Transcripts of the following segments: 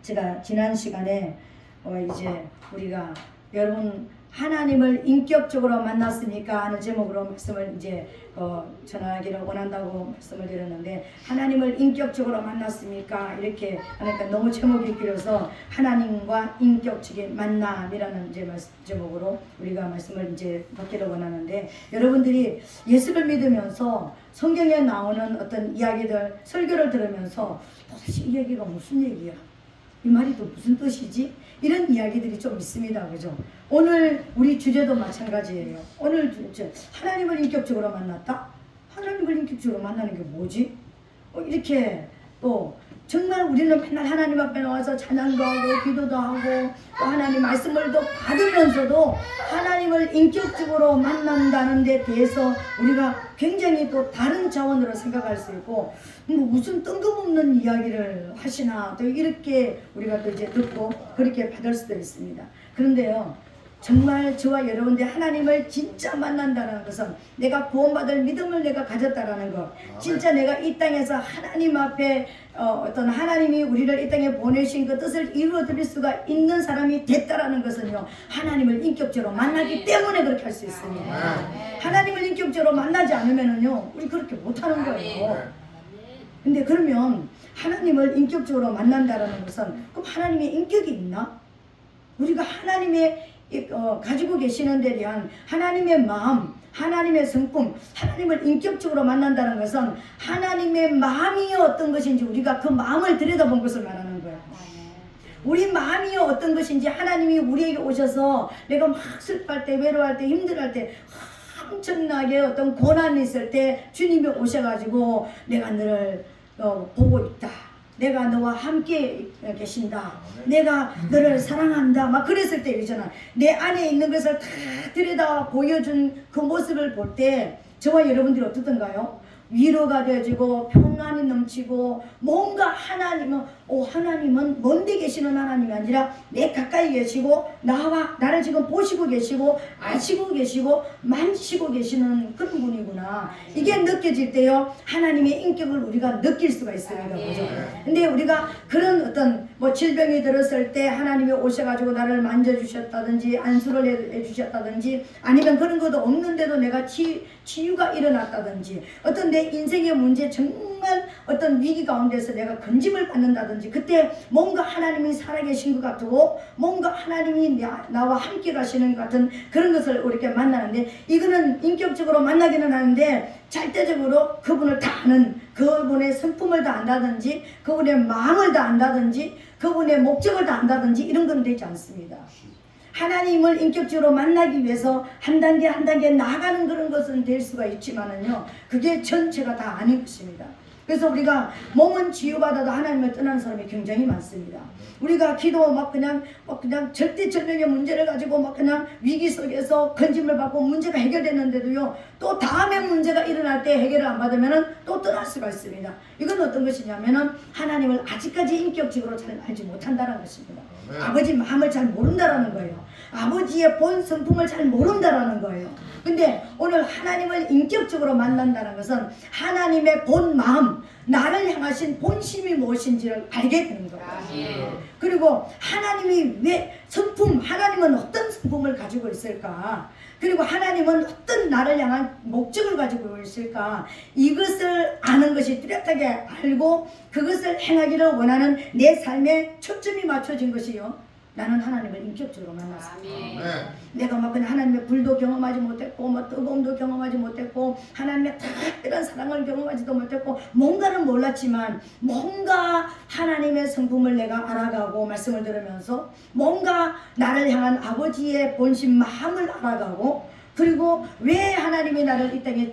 제가 지난 시간에 이제 우리가 여러분 하나님을 인격적으로 만났습니까 하는 제목으로 말씀을 이제 전하기를 원한다고 말씀을 드렸는데, 하나님을 인격적으로 만났습니까 이렇게 하니까 너무 제목이 길어서 하나님과 인격적인 만남이라는 이제 제목으로 우리가 말씀을 이제 받기를 원하는데, 여러분들이 예수를 믿으면서 성경에 나오는 어떤 이야기들 설교를 들으면서 도대체 이 얘기가 무슨 얘기야, 이 말이 또 무슨 뜻이지? 이런 이야기들이 좀 있습니다. 그죠? 오늘 우리 주제도 마찬가지예요. 오늘 주제, 하나님을 인격적으로 만났다? 하나님을 인격적으로 만나는 게 뭐지? 이렇게 또 정말 우리는 맨날 하나님 앞에 나와서 찬양도 하고 기도도 하고 또 하나님 말씀을 또 받으면서도 하나님을 인격적으로 만난다는 데 대해서 우리가 굉장히 또 다른 차원으로 생각할 수 있고, 뭐 무슨 뜬금없는 이야기를 하시나 또 이렇게 우리가 또 이제 듣고 그렇게 받을 수도 있습니다. 그런데요, 정말 저와 여러분들 하나님을 진짜 만난다는 것은 내가 구원받을 믿음을 내가 가졌다라는 것, 진짜 내가 이 땅에서 하나님 앞에 어떤 하나님이 우리를 이 땅에 보내신 그 뜻을 이루어 드릴 수가 있는 사람이 됐다라는 것은요, 하나님을 인격적으로 만나기 때문에 그렇게 할 수 있습니다. 하나님을 인격적으로 만나지 않으면은요, 우리 그렇게 못하는 거예요. 근데 그러면 하나님을 인격적으로 만난다라는 것은 그럼 하나님의 인격이 있나? 우리가 하나님의 가지고 계시는 데 대한 하나님의 마음, 하나님의 성품, 하나님을 인격적으로 만난다는 것은 하나님의 마음이 어떤 것인지 우리가 그 마음을 들여다본 것을 말하는 거예요. 우리 마음이 어떤 것인지, 하나님이 우리에게 오셔서 내가 막 슬퍼할 때, 외로워할 때, 힘들어할 때, 엄청나게 어떤 고난이 있을 때 주님이 오셔가지고 내가 너를 보고 있다, 내가 너와 함께 계신다, 내가 너를 사랑한다, 막 그랬을 때 있잖아. 내 안에 있는 것을 다 들여다 보여준 그 모습을 볼 때 저와 여러분들이 어떻던가요? 위로가 되어지고 평안이 넘치고, 뭔가 하나님은 먼데 계시는 하나님이 아니라 내 가까이 계시고 나를 지금 보시고 계시고 아시고 계시고 만지시고 계시는 그런 분이구나, 이게 느껴질 때요 하나님의 인격을 우리가 느낄 수가 있습니다. 그죠? 근데 우리가 그런 어떤 질병이 들었을 때 하나님이 오셔가지고 나를 만져주셨다든지 안수를 해주셨다든지, 아니면 그런 것도 없는데도 내가 치유가 일어났다든지, 어떤 내 인생의 문제 정말 어떤 위기 가운데서 내가 건짐을 받는다든지, 그때 뭔가 하나님이 살아계신 것 같고 뭔가 하나님이 나와 함께 가시는 것 같은 그런 것을 이렇게 만나는데, 이거는 인격적으로 만나기는 하는데 절대적으로 그분을 다 아는, 그분의 성품을 다 안다든지 그분의 마음을 다 안다든지 그분의 목적을 다 안다든지 이런 건 되지 않습니다. 하나님을 인격적으로 만나기 위해서 한 단계 한 단계 나아가는 그런 것은 될 수가 있지만은요, 그게 전체가 다 아닌 것입니다. 그래서 우리가 몸은 치유받아도 하나님을 떠나는 사람이 굉장히 많습니다. 우리가 기도 그냥 절대절명의 문제를 가지고 그냥 위기 속에서 건짐을 받고 문제가 해결됐는데도요, 또 다음에 문제가 일어날 때 해결을 안 받으면은 또 떠날 수가 있습니다. 이건 어떤 것이냐면은 하나님을 아직까지 인격적으로 잘 알지 못한다는 것입니다. 아버지 마음을 잘 모른다라는 거예요. 아버지의 본 성품을 잘 모른다라는 거예요. 근데 오늘 하나님을 인격적으로 만난다는 것은 하나님의 본 마음, 나를 향하신 본심이 무엇인지를 알게 되는 거예요. 그리고 하나님이 왜 성품, 하나님은 어떤 성품을 가지고 있을까, 그리고 하나님은 어떤 나를 향한 목적을 가지고 있을까, 이것을 아는 것이 뚜렷하게 알고 그것을 행하기를 원하는 내 삶에 초점이 맞춰진 것이요, 나는 하나님을 인격적으로 만났습니다. 내가 그냥 하나님의 불도 경험하지 못했고 뜨거움도 경험하지 못했고 하나님의 특별한 사랑을 경험하지도 못했고 뭔가는 몰랐지만, 뭔가 하나님의 성품을 내가 알아가고 말씀을 들으면서 뭔가 나를 향한 아버지의 본심 마음을 알아가고, 그리고 왜 하나님이 나를 이 땅에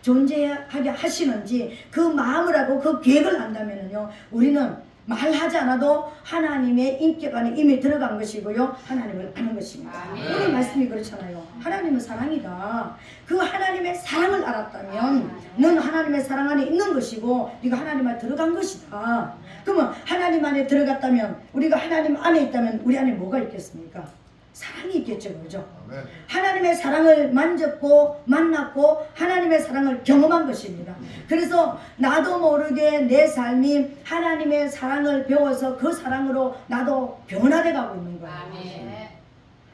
존재하게 하시는지 그 마음을 하고 그 계획을 안다면요, 우리는 말하지 않아도 하나님의 인격 안에 이미 들어간 것이고요, 하나님을 아는 것입니다. 오늘 말씀이 그렇잖아요. 하나님은 사랑이다. 그 하나님의 사랑을 알았다면 넌 하나님의 사랑 안에 있는 것이고 네가 하나님 안에 들어간 것이다. 그러면 하나님 안에 들어갔다면, 우리가 하나님 안에 있다면 우리 안에 뭐가 있겠습니까? 사랑이 있겠죠, 그죠? 아멘. 하나님의 사랑을 만졌고 만났고 하나님의 사랑을 경험한 것입니다. 그래서 나도 모르게 내 삶이 하나님의 사랑을 배워서 그 사랑으로 나도 변화돼 가고 있는 거예요. 아멘.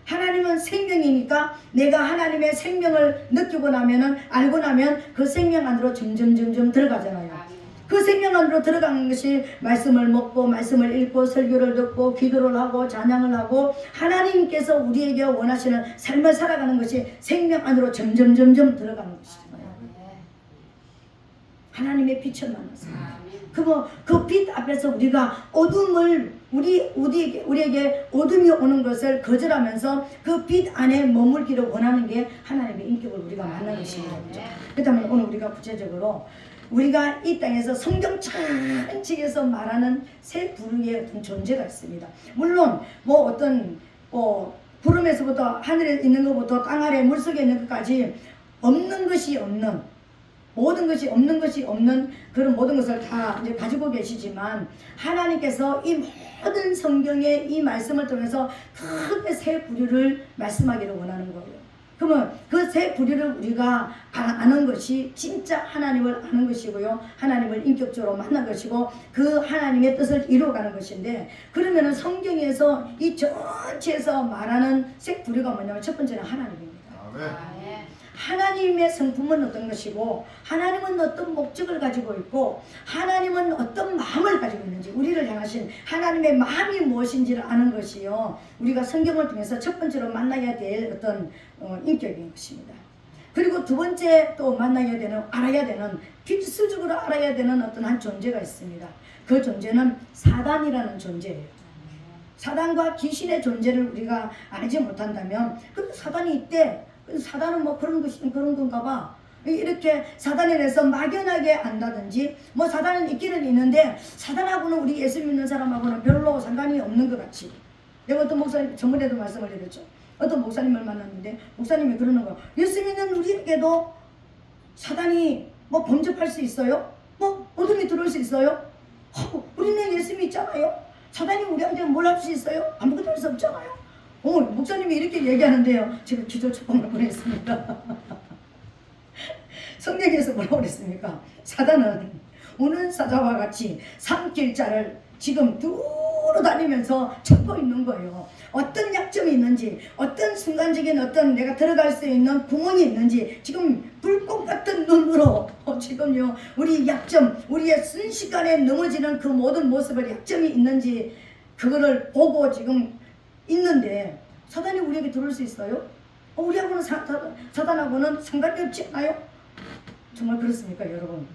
하나님은 생명이니까 내가 하나님의 생명을 느끼고 나면은 알고 나면 그 생명 안으로 점점 들어가잖아요. 아멘. 그 생명 안으로 들어가는 것이 말씀을 먹고 말씀을 읽고 설교를 듣고 기도를 하고 찬양을 하고 하나님께서 우리에게 원하시는 삶을 살아가는 것이 생명 안으로 점점 들어가는 것이잖아요. 하나님의 빛을 만나서 그 빛 앞에서 우리가 어둠을 우리에게 어둠이 오는 것을 거절하면서 그 빛 안에 머물기를 원하는 게 하나님의 인격을 우리가 만나는 것입니다. 그렇다면 오늘 우리가 구체적으로 우리가 이 땅에서 성경 전체에서 말하는 세 부류의 어떤 존재가 있습니다. 물론 뭐 어떤 구름에서부터 하늘에 있는 것부터 땅 아래 물속에 있는 것까지 없는 것이 없는 모든 것이 없는 것이 없는 그런 모든 것을 다 이제 가지고 계시지만 하나님께서 이 모든 성경의 이 말씀을 통해서 크게 세 부류를 말씀하기를 원하는 거예요. 그러면 그 세 부류를 우리가 아는 것이 진짜 하나님을 아는 것이고요. 하나님을 인격적으로 만난 것이고 그 하나님의 뜻을 이루어가는 것인데 그러면은 성경에서 이 전체에서 말하는 세 부류가 뭐냐면 첫 번째는 하나님입니다. 아멘. 하나님의 성품은 어떤 것이고 하나님은 어떤 목적을 가지고 있고 하나님은 어떤 마음을 가지고 있는지 우리를 향하신 하나님의 마음이 무엇인지를 아는 것이요 우리가 성경을 통해서 첫 번째로 만나야 될 어떤 인격인 것입니다. 그리고 두 번째 또 만나야 되는 알아야 되는 필수적으로 알아야 되는 어떤 한 존재가 있습니다. 그 존재는 사단이라는 존재예요. 사단과 귀신의 존재를 우리가 알지 못한다면 그 사단이 있대. 사단은 뭐 그런 건가 봐. 이렇게 사단에 대해서 막연하게 안다든지 뭐 사단은 있기는 있는데 사단하고는 우리 예수 믿는 사람하고는 별로 상관이 없는 것 같이. 내가 어떤 목사님 저번에도 말씀을 드렸죠. 어떤 목사님을 만났는데 목사님이 그러는 거야. 예수 믿는 우리에게도 사단이 뭐 범접할 수 있어요? 뭐 어둠이 들어올 수 있어요? 우리는 예수 믿잖아요. 사단이 우리한테 뭘 할 수 있어요? 아무것도 할 수 없잖아요. 목사님이 이렇게 얘기하는데요. 제가 기도 초청을 보냈습니다. 성경에서 뭐라고 그랬습니까? 사단은 우는 사자와 같이 산길자를 지금 두루 다니면서 찾고 있는 거예요. 어떤 약점이 있는지, 어떤 순간적인 어떤 내가 들어갈 수 있는 구멍이 있는지 지금 불꽃 같은 눈으로 지금요 우리 약점, 우리의 순식간에 넘어지는 그 모든 모습을 약점이 있는지 그거를 보고 지금 있는데 사단이 우리에게 들어올 수 있어요? 우리하고는 사단하고는 상관이 없지 않아요? 정말 그렇습니까 여러분?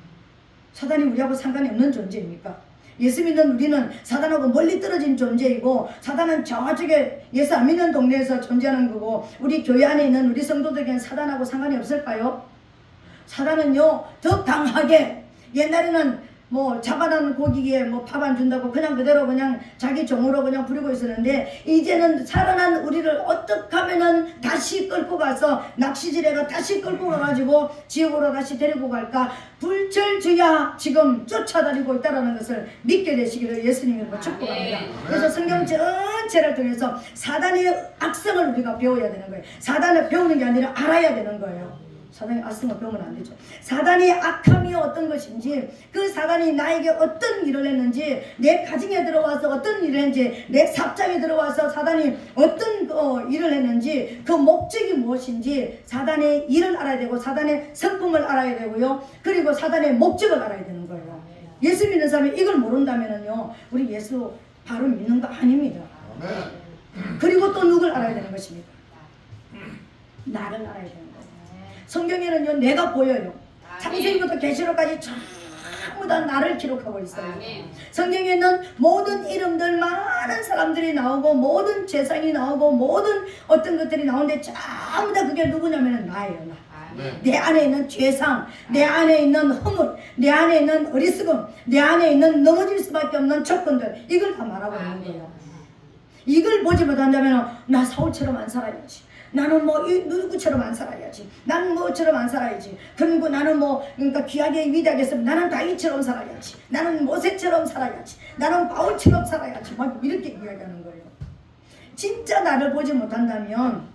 사단이 우리하고 상관이 없는 존재입니까? 예수 믿는 우리는 사단하고 멀리 떨어진 존재이고 사단은 저쪽에 예수 안 믿는 동네에서 존재하는 거고 우리 교회 안에 있는 우리 성도들에게는 사단하고 상관이 없을까요? 사단은요 더 강하게 옛날에는 뭐 잡아놓은 고기에 뭐 밥 안 준다고 그냥 그대로 그냥 자기 종으로 그냥 부리고 있었는데 이제는 살아난 우리를 어떻게 하면은 다시 끌고 가서 낚시질해가 다시 끌고 가가지고 지옥으로 다시 데리고 갈까 불철주야 지금 쫓아다니고 있다는 것을 믿게 되시기를 예수님으로 축복합니다. 그래서 성경 전체를 통해서 사단의 악성을 우리가 배워야 되는 거예요. 사단을 배우는 게 아니라 알아야 되는 거예요. 사단의 악성을 배우면 안 되죠. 사단의 악함이 어떤 것인지 그 사단이 나에게 어떤 일을 했는지 내 가정에 들어와서 어떤 일을 했는지 내 삽장에 들어와서 사단이 어떤 일을 했는지 그 목적이 무엇인지 사단의 일을 알아야 되고 사단의 성품을 알아야 되고요. 그리고 사단의 목적을 알아야 되는 거예요. 예수 믿는 사람이 이걸 모른다면요 우리 예수 바로 믿는 거 아닙니다. 그리고 또 누굴 알아야 되는 것입니까? 나를 알아야 되는 거예요. 성경에는요 내가 보여요. 창세기부터 계시록까지 전부 다 나를 기록하고 있어요. 성경에는 모든 이름들 많은 사람들이 나오고 모든 재상이 나오고 모든 어떤 것들이 나오는데 전부 다 그게 누구냐면 나예요. 나. 내 안에 있는 죄상, 내 안에 있는 허물, 내 안에 있는 어리석음, 내 안에 있는 넘어질 수밖에 없는 조건들 이걸 다 말하고 있는 거예요. 이걸 보지 못한다면 나 사울처럼 안 살아야지. 나는 뭐 누구처럼 안 살아야지. 나는 뭐처럼 안 살아야지. 그리고 나는 뭐 그러니까 귀하게 위대하게 했으면 나는 다윗처럼 살아야지. 나는 모세처럼 살아야지. 나는 바울처럼 살아야지. 막 이렇게 이야기하는 거예요. 진짜 나를 보지 못한다면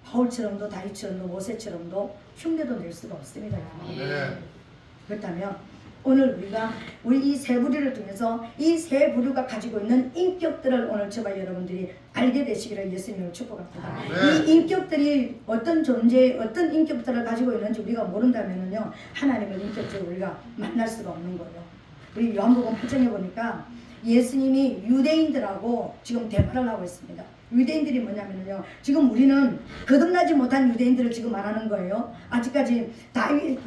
바울처럼도 다윗처럼도 모세처럼도 흉내도 낼 수가 없습니다. 그렇다면 오늘 우리가 이 세 부류를 통해서 이 세 부류가 가지고 있는 인격들을 오늘 저와 여러분들이 알게 되시기를 예수님을 축복합니다. 이 인격들이 어떤 존재, 어떤 인격들을 가지고 있는지 우리가 모른다면요, 하나님을 인격적으로 우리가 만날 수가 없는 거예요. 우리 요한복음 8장에 보니까 예수님이 유대인들하고 지금 대화를 하고 있습니다. 유대인들이 뭐냐면요, 지금 우리는 거듭나지 못한 유대인들을 지금 말하는 거예요. 아직까지 다윗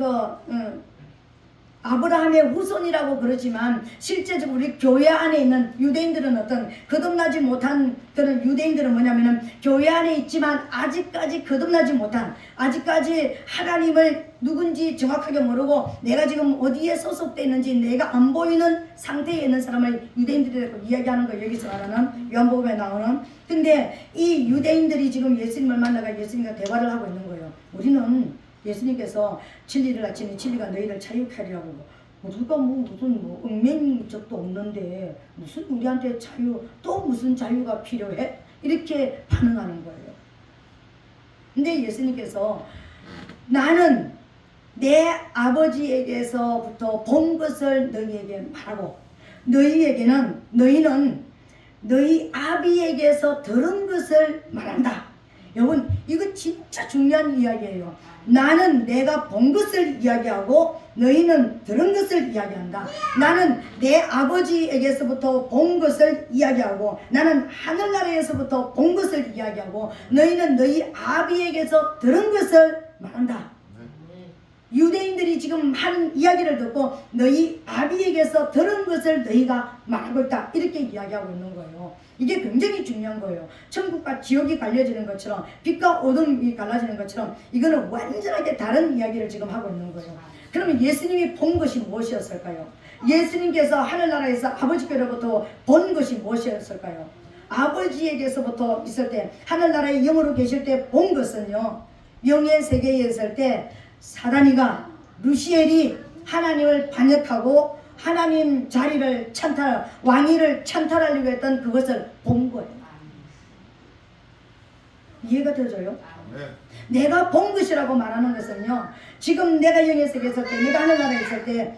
아브라함의 후손이라고 그러지만 실제적으로 우리 교회 안에 있는 유대인들은 어떤 거듭나지 못한 그런 유대인들은 뭐냐면은 교회 안에 있지만 아직까지 거듭나지 못한, 아직까지 하나님을 누군지 정확하게 모르고 내가 지금 어디에 소속되어 있는지 내가 안 보이는 상태에 있는 사람을 유대인들이라고 이야기하는 거, 여기서 말하는 요한복음에 나오는. 근데 이 유대인들이 지금 예수님을 만나가 예수님과 대화를 하고 있는 거예요. 우리는 예수님께서 진리를 아치니 진리가 너희를 자유케 하리라고, 우리가 무슨 얽매인 적도 없는데 무슨 우리한테 자유, 또 무슨 자유가 필요해? 이렇게 반응하는 거예요. 근데 예수님께서 나는 내 아버지에게서부터 본 것을 너희에게 말하고 너희는 너희 아비에게서 들은 것을 말한다. 여러분, 이거 진짜 중요한 이야기예요. 나는 내가 본 것을 이야기하고 너희는 들은 것을 이야기한다. 나는 내 아버지에게서부터 본 것을 이야기하고 나는 하늘나라에서부터 본 것을 이야기하고 너희는 너희 아비에게서 들은 것을 말한다. 유대인들이 지금 하는 이야기를 듣고 너희 아비에게서 들은 것을 너희가 말하고 있다, 이렇게 이야기하고 있는 거예요. 이게 굉장히 중요한 거예요. 천국과 지옥이 갈려지는 것처럼, 빛과 어둠이 갈라지는 것처럼 이거는 완전하게 다른 이야기를 지금 하고 있는 거예요. 그러면 예수님이 본 것이 무엇이었을까요? 예수님께서 하늘나라에서 아버지께로부터 본 것이 무엇이었을까요? 아버지에게서부터 있을 때, 하늘나라에 영으로 계실 때 본 것은요, 영의 세계에 있을 때 사단이가, 루시엘이 하나님을 반역하고 하나님 자리를 왕위를 찬탈하려고 했던 그것을 본 거예요. 이해가 되어져요? 내가 본 것이라고 말하는 것은요, 지금 내가 영의 세계에 있을 때, 내가 하늘나라에 있을 때,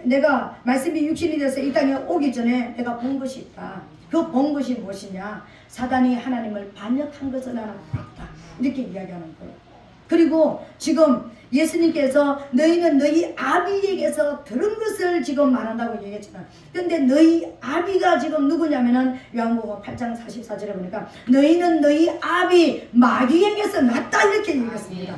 내가 말씀이 육신이 돼서 이 땅에 오기 전에 내가 본 것이 있다. 그 본 것이 무엇이냐? 사단이 하나님을 반역한 것을 나는 봤다, 이렇게 이야기하는 거예요. 그리고 지금 예수님께서 너희는 너희 아비에게서 들은 것을 지금 말한다고 얘기했잖아. 근데 너희 아비가 지금 누구냐면은 요한복음 8장 44절에 보니까 너희는 너희 아비 마귀에게서 났다, 이렇게 얘기했습니다.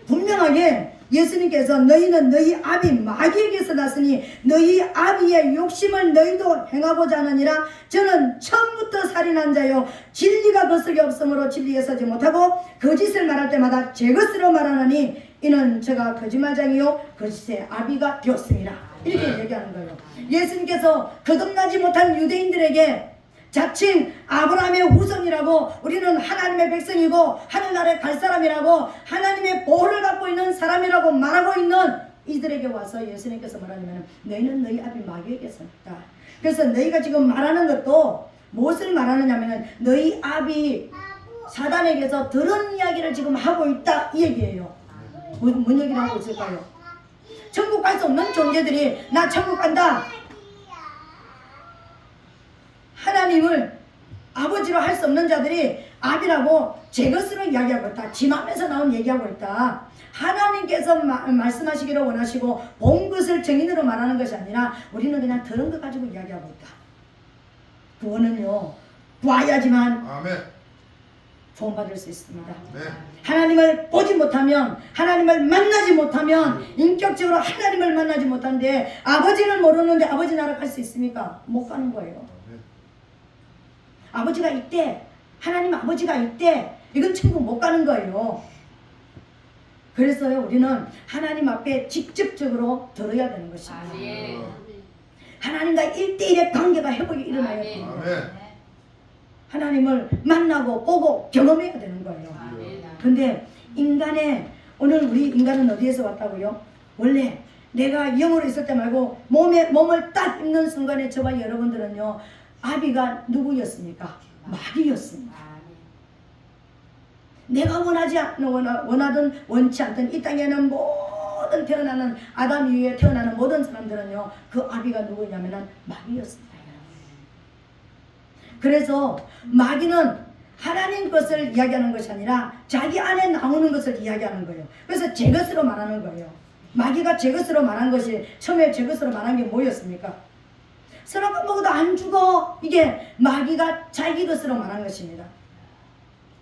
분명하게 예수님께서 너희는 너희 아비 마귀에게서 났으니 너희 아비의 욕심을 너희도 행하고자 하느니라. 저는 처음부터 살인한 자요 진리가 거슬게 없으므로 진리에 서지 못하고 거짓을 말할 때마다 제 것으로 말하느니 이는 제가 거짓말장이요 거짓의 아비가 되었습니다, 이렇게 얘기하는 거예요. 예수님께서 거듭나지 못한 유대인들에게 자칭 아브라함의 후손이라고, 우리는 하나님의 백성이고 하늘나라에 갈 사람이라고, 하나님의 보호를 받고 있는 사람이라고 말하고 있는 이들에게 와서 예수님께서 말하냐면 너희는 너희 아비 마귀에게서 났다. 그래서 너희가 지금 말하는 것도 무엇을 말하느냐면 너희 아비 사단에게서 들은 이야기를 지금 하고 있다, 이 얘기예요. 뭔 얘기를 하고 있을까요? 천국 갈 수 없는 존재들이 나 천국 간다, 하나님을 아버지로 할 수 없는 자들이 아비라고 제 것으로 이야기하고 있다. 지 맘에서 나온 얘기하고 있다. 하나님께서 말씀하시기를 원하시고 본 것을 증인으로 말하는 것이 아니라 우리는 그냥 들은 것 가지고 이야기하고 있다. 구원은요, 봐야지만 구원받을 수 있습니다. 하나님을 보지 못하면, 하나님을 만나지 못하면, 인격적으로 하나님을 만나지 못하는데 아버지는 모르는데 아버지 나라 갈 수 있습니까? 못 가는 거예요. 아버지가 있대, 하나님 아버지가 있대, 이건 천국 못 가는 거예요. 그래서요, 우리는 하나님 앞에 직접적으로 들어야 되는 것입니다. 하나님과 1대1의 관계가 회복이 일어나야 돼요. 하나님을 만나고 보고 경험해야 되는 거예요. 근데 인간의, 오늘 우리 인간은 어디에서 왔다고요? 원래 내가 영으로 있을 때 말고 몸을 딱 입는 순간에 저와 여러분들은요, 아비가 누구였습니까? 마귀였습니다. 내가 원하든 원치 않든 이 땅에는 모든 태어나는 아담 이후에 태어나는 모든 사람들은요, 그 아비가 누구냐면은 마귀였습니다. 그래서 마귀는 하나님 것을 이야기하는 것이 아니라 자기 안에 나오는 것을 이야기하는 거예요. 그래서 제 것으로 말하는 거예요. 마귀가 제 것으로 말한 것이, 처음에 제 것으로 말한 게 뭐였습니까? 선악과 먹어도 안 죽어. 이게 마귀가 자기 것으로 말한 것입니다.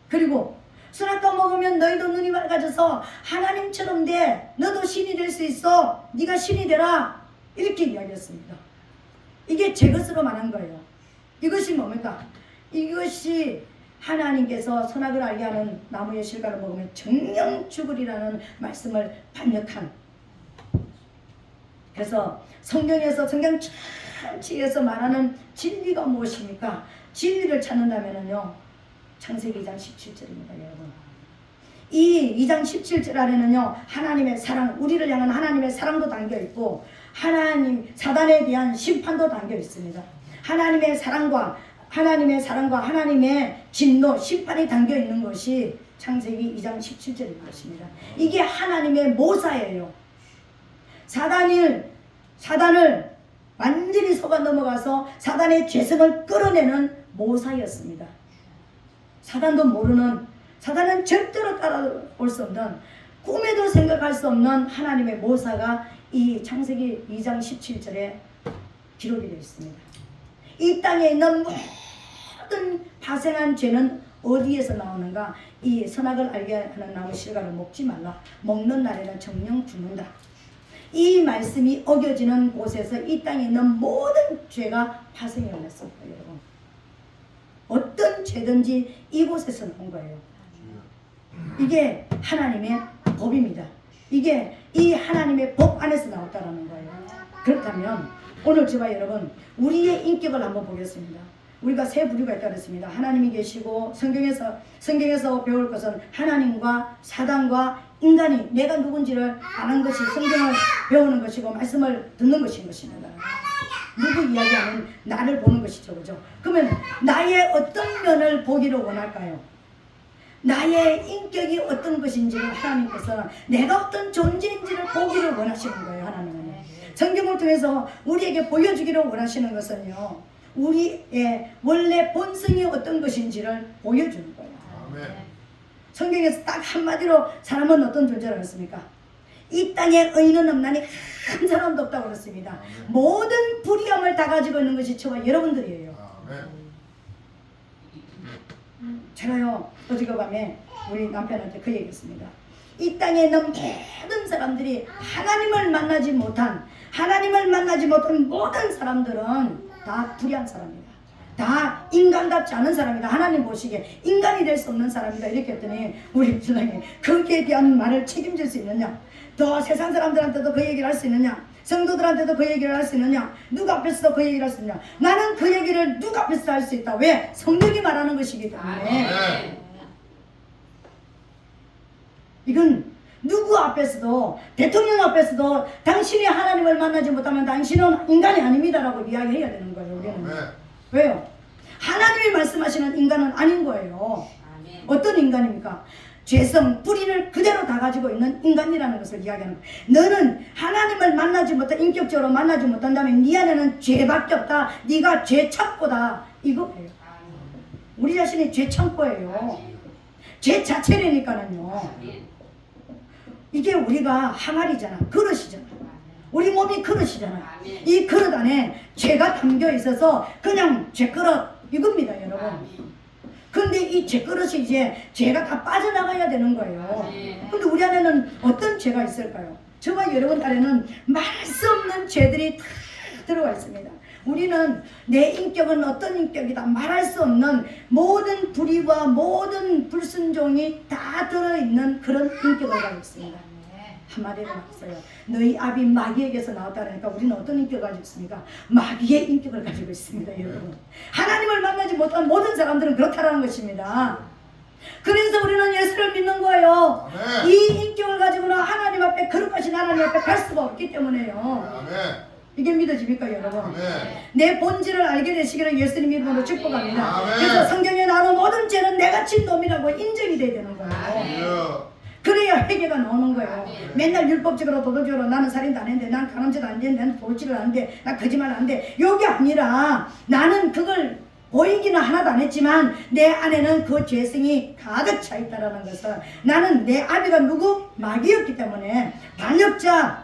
그리고 선악과 먹으면 너희도 눈이 맑아져서 하나님처럼 돼. 너도 신이 될 수 있어. 네가 신이 되라. 이렇게 이야기했습니다. 이게 제 것으로 말한 거예요. 이것이 뭡니까? 이것이 하나님께서 선악을 알게 하는 나무의 실과를 먹으면 정령 죽으리라는 말씀을 반역한, 그래서 성경에서 성경 전체에서 말하는 진리가 무엇입니까? 진리를 찾는다면요, 창세기 2장 17절입니다. 여러분, 이 2장 17절 아래는요, 하나님의 사랑, 우리를 향한 하나님의 사랑도 담겨 있고 하나님 사단에 대한 심판도 담겨 있습니다. 하나님의 사랑과 하나님의 진노, 심판이 담겨 있는 것이 창세기 2장 17절인 것입니다. 이게 하나님의 모사예요. 사단을 완전히 속아 넘어가서 사단의 죄성을 끌어내는 모사였습니다. 사단은 절대로 따라올 수 없는, 꿈에도 생각할 수 없는 하나님의 모사가 이 창세기 2장 17절에 기록이 되어 있습니다. 이 땅에 있는 모든 파생한 죄는 어디에서 나오는가? 이 선악을 알게 하는 나무 실과를 먹지 말라. 먹는 날에는 정령 죽는다. 이 말씀이 어겨지는 곳에서 이 땅에 있는 모든 죄가 파생해 왔습니다. 여러분, 어떤 죄든지 이곳에서 나온 거예요. 이게 하나님의 법입니다. 이게 이 하나님의 법 안에서 나왔다라는 거예요. 그렇다면 오늘 저와 여러분, 우리의 인격을 한번 보겠습니다. 우리가 세 부류가 있다고 했습니다. 하나님이 계시고, 성경에서 배울 것은 하나님과 사단과 인간이 내가 누군지를 아는 것이 성경을 배우는 것이고 말씀을 듣는 것인 것입니다. 누구 이야기하면 나를 보는 것이죠. 그죠? 그러면 나의 어떤 면을 보기를 원할까요? 나의 인격이 어떤 것인지를 하나님께서, 내가 어떤 존재인지를 보기를 원하시는 거예요. 하나님은 성경을 통해서 우리에게 보여주기를 원하시는 것은요, 우리의 원래 본성이 어떤 것인지를 보여주는 거예요. 아멘. 성경에서 딱 한마디로 사람은 어떤 존재라고 했습니까? 이 땅에 의인은 없나니 한 사람도 없다고 그랬습니다. 아멘. 모든 불의함을 다 가지고 있는 것이 저와 여러분들이에요. 아멘. 제가요, 어저께 밤에 우리 남편한테 그 얘기했습니다. 이 땅에 있는 모든 사람들이 하나님을 만나지 못한 모든 사람들은 다 불의한 사람이다. 다 인간답지 않은 사람이다. 하나님 보시기에 인간이 될 수 없는 사람이다. 이렇게 했더니 우리 신랑이 거기에 대한 말을 책임질 수 있느냐? 더 세상 사람들한테도 그 얘기를 할 수 있느냐? 성도들한테도 그 얘기를 할 수 있느냐? 누구 앞에서도 그 얘기를 할 수 있느냐? 나는 그 얘기를 누구 앞에서 할 수 있다. 왜? 성경이 말하는 것이기 때문에. 이건 누구 앞에서도, 대통령 앞에서도 당신이 하나님을 만나지 못하면 당신은 인간이 아닙니다라고 이야기해야 되는 거예요. 우리는. 왜요? 하나님이 말씀하시는 인간은 아닌 거예요. 어떤 인간입니까? 죄성, 뿌리를 그대로 다 가지고 있는 인간이라는 것을 이야기하는 거예요. 너는 하나님을 만나지 못한, 인격적으로 만나지 못한다면 네 안에는 죄밖에 없다. 네가 죄 창고다. 이거예요. 우리 자신이 죄 창고예요. 죄 자체라니까는요. 이게 우리가 항아리잖아. 그릇이잖아. 우리 몸이 그릇이잖아. 이 그릇 안에 죄가 담겨 있어서 그냥 죄그릇 이겁니다, 여러분. 근데 이 죄그릇이 이제 죄가 다 빠져나가야 되는 거예요. 근데 우리 안에는 어떤 죄가 있을까요? 저와 여러분 안에는 말할 수 없는 죄들이 다 들어가 있습니다. 우리는 내 인격은 어떤 인격이다 말할 수 없는 모든 불의와 모든 불순종이 다 들어있는 그런 인격을 가지고 있습니다. 한마디로 말했어요. 너희 아비 마귀에게서 나왔다니까 우리는 어떤 인격을 가지고 있습니까? 마귀의 인격을 가지고 있습니다. 여러분, 하나님을 만나지 못한 모든 사람들은 그렇다는 것입니다. 그래서 우리는 예수를 믿는 거예요. 아멘. 이 인격을 가지고는 하나님 앞에, 거룩하신 하나님 앞에 갈 수가 없기 때문에요. 아멘. 이게 믿어집니까 여러분? 아멘. 내 본질을 알게 되시기를 예수님 이름으로 축복합니다. 아멘. 그래서 성경에 나오는 모든 죄는 내가 진 놈이라고 인정이 돼야 되는 거예요. 할렐루야. 그래야 회개가 나오는 거예요. 아멘. 맨날 율법적으로 도덕적으로 나는 살인도 안 했는데 난 가늠죄도 안 했는데 나는 돌질을 안 했는데 난 거짓말 안 했는데 이게 아니라 나는 그걸 보이기는 하나도 안 했지만 내 안에는 그 죄성이 가득 차 있다라는 것은 나는 내 아비가 누구? 마귀였기 때문에 반역자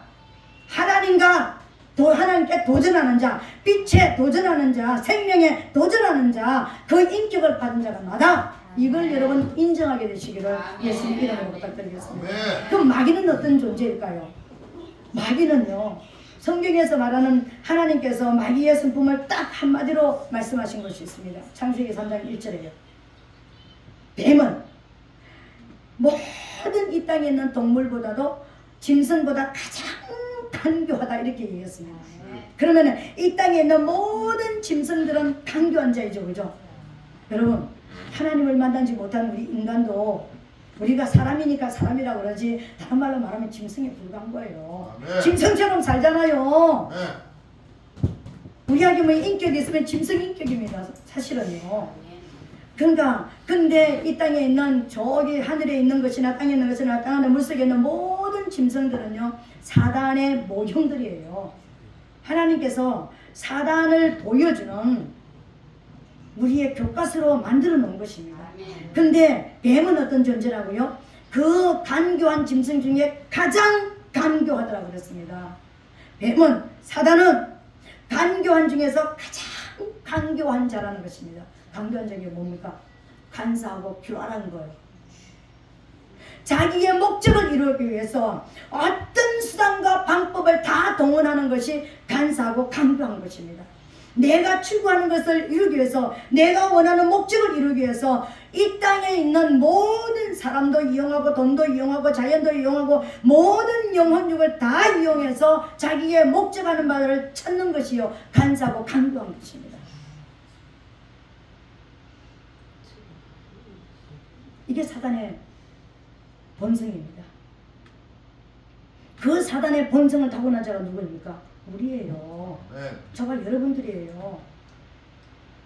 하나님과 하나님께 도전하는 자, 빛에 도전하는 자, 생명에 도전하는 자, 그 인격을 받은 자가 나다. 이걸 여러분 인정하게 되시기를 예수님 이름으로 부탁드리겠습니다. 그럼 마귀는 어떤 존재일까요? 마귀는요, 성경에서 말하는 하나님께서 마귀의 성품을 딱 한마디로 말씀하신 것이 있습니다. 창세기 3장 1절에요. 뱀은 모든 이 땅에 있는 동물보다도 짐승보다 가장 간교하다 이렇게 얘기했습니다. 그러면 이 땅에 있는 모든 짐승들은 간교한 자이죠, 그죠? 여러분, 하나님을 만나지 못한 우리 인간도 우리가 사람이니까 사람이라고 그러지 다른 말로 말하면 짐승에 불과한 거예요. 아멘. 짐승처럼 살잖아요. 네. 우리에게 뭐 인격이 있으면 짐승 인격입니다, 사실은요. 그러니까 근데 이 땅에 있는 저기 하늘에 있는 것이나 땅에 있는 것이나 땅 안에 물속에 있는 모든 짐승들은요 사단의 모형들이에요. 하나님께서 사단을 보여주는 우리의 교과서로 만들어 놓은 것입니다. 근데 뱀은 어떤 존재라고요? 그 간교한 짐승 중에 가장 간교하더라고 그랬습니다. 뱀은, 사단은 간교한 중에서 가장 간교한 자라는 것입니다. 간교한 자가 뭡니까? 간사하고 교활한 거예요. 자기의 목적을 이루기 위해서 어떤 수단과 방법을 다 동원하는 것이 간사하고 간교한 것입니다. 내가 추구하는 것을 이루기 위해서, 내가 원하는 목적을 이루기 위해서 이 땅에 있는 모든 사람도 이용하고 돈도 이용하고 자연도 이용하고 모든 영혼력을 다 이용해서 자기의 목적하는 바를 찾는 것이요 간사하고 간교한 것입니다. 이게 사단의 본성입니다. 그 사단의 본성을 타고난 자가 누구입니까? 우리예요. 네. 저가 여러분들이에요.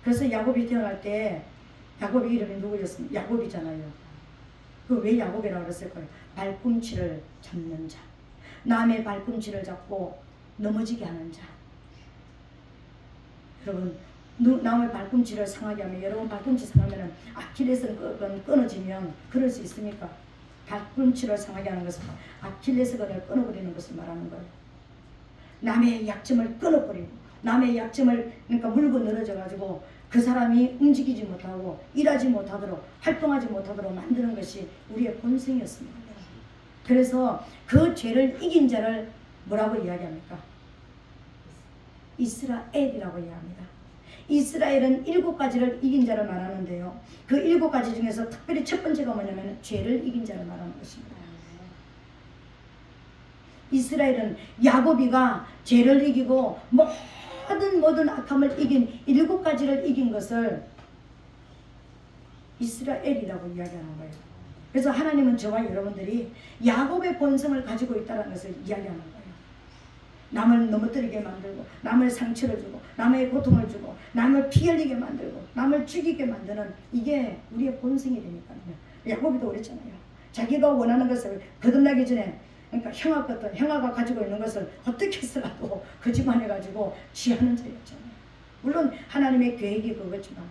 그래서 야곱이 태어날 때 야곱의 이름이 누구였습니까? 야곱이잖아요. 그 왜 야곱이라고 그랬을까요? 발꿈치를 잡는 자, 남의 발꿈치를 잡고 넘어지게 하는 자. 여러분, 남의 발꿈치를 상하게 하면, 여러분 발꿈치 상하면 아킬레스건 끊어지면 그럴 수 있습니까? 발꿈치를 상하게 하는 것은 아킬레스건을 끊어버리는 것을 말하는 거예요. 남의 약점을 끊어버리고, 남의 약점을 그러니까 물고 늘어져 가지고 그 사람이 움직이지 못하고 일하지 못하도록, 활동하지 못하도록 만드는 것이 우리의 본성이었습니다. 그래서 그 죄를 이긴 자를 뭐라고 이야기합니까? 이스라엘이라고 이야기합니다. 이스라엘은 7가지를 이긴 자를 말하는데요, 그 7가지 중에서 특별히 첫 번째가 뭐냐면 죄를 이긴 자를 말하는 것입니다. 이스라엘은 야곱이가 죄를 이기고 모든 악함을 이긴 7가지를 이긴 것을 이스라엘이라고 이야기하는 거예요. 그래서 하나님은 저와 여러분들이 야곱의 본성을 가지고 있다는 것을 이야기하는 거예요. 남을 넘어뜨리게 만들고, 남을 상처를 주고, 남의 고통을 주고, 남을 피 흘리게 만들고, 남을 죽이게 만드는 이게 우리의 본성이 되니까요. 야곱이도 그랬잖아요. 자기가 원하는 것을 거듭나기 전에, 그러니까 형아가 가지고 있는 것을 어떻게 해서라도 거짓말해가지고 취하는 자였잖아요. 물론 하나님의 계획이 그거지만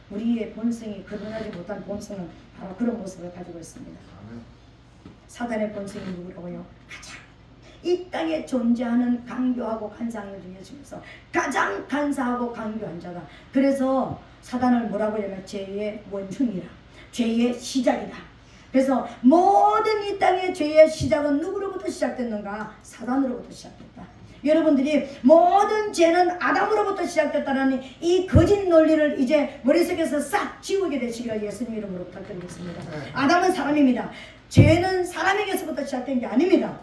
우리의 본성이 거듭나지 못한 본성은 바로 그런 모습을 가지고 있습니다. 사단의 본성이 누구라고요? 가장 이 땅에 존재하는 간교하고 간사한 것 중에서 가장 간사하고 간교한 자다. 그래서 사단을 뭐라고 하냐면 죄의 원흉이라, 죄의 시작이다. 그래서 모든 이 땅의 죄의 시작은 누구로부터 시작됐는가? 사단으로부터 시작됐다. 여러분들이 모든 죄는 아담으로부터 시작됐다는 이 거짓 논리를 이제 머릿속에서 싹 지우게 되시기를 예수님 이름으로 부탁드리겠습니다. 아담은 사람입니다. 죄는 사람에게서부터 시작된 게 아닙니다.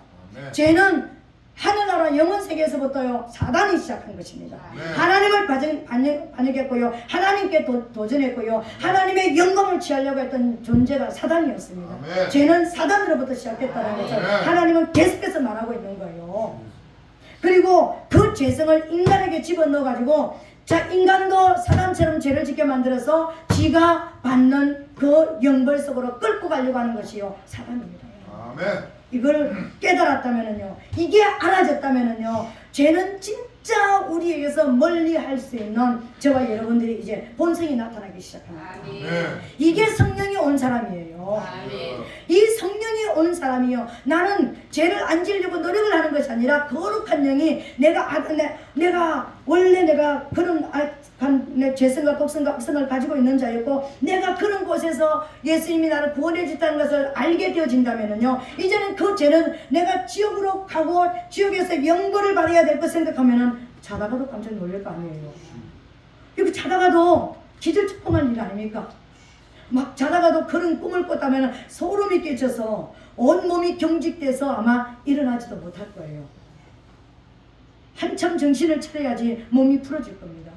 죄는 하늘나라 영원세계에서부터요 사단이 시작한 것입니다. 하나님을 반역했고요, 하나님께 도전했고요, 하나님의 영광을 취하려고 했던 존재가 사단이었습니다. 죄는 사단으로부터 시작했다는 것을 하나님은 계속해서 말하고 있는 거예요. 그리고 그 죄성을 인간에게 집어넣어가지고 자, 인간도 사람처럼 죄를 짓게 만들어서 지가 받는 그 영벌 속으로 끌고 가려고 하는 것이요 사단입니다. 아멘. 이걸 깨달았다면은요, 이게 알아졌다면은요, 죄는 진짜 우리에게서 멀리 할 수 있는 저와 여러분들이 이제 본성이 나타나기 시작합니다. 아멘. 이게 성령이 온 사람이에요. 이 성령이 온 사람이요, 나는 죄를 안 지으려고 노력을 하는 것이 아니라 거룩한 영이 내가 원래 내가 그런 내 죄성과 독성과 악성을 가지고 있는 자였고 내가 그런 곳에서 예수님이 나를 구원해 주셨다는 것을 알게 되어진다면은요, 이제는 그 죄는 내가 지옥으로 가고 지옥에서 영벌을 받아야 될 것 생각하면은 자다가도 깜짝 놀랄 거 아니에요. 이렇게 자다가도 기절초풍할 일 아닙니까? 막 자다가도 그런 꿈을 꿨다면 소름이 끼쳐서 온몸이 경직돼서 아마 일어나지도 못할 거예요. 한참 정신을 차려야지 몸이 풀어질 겁니다.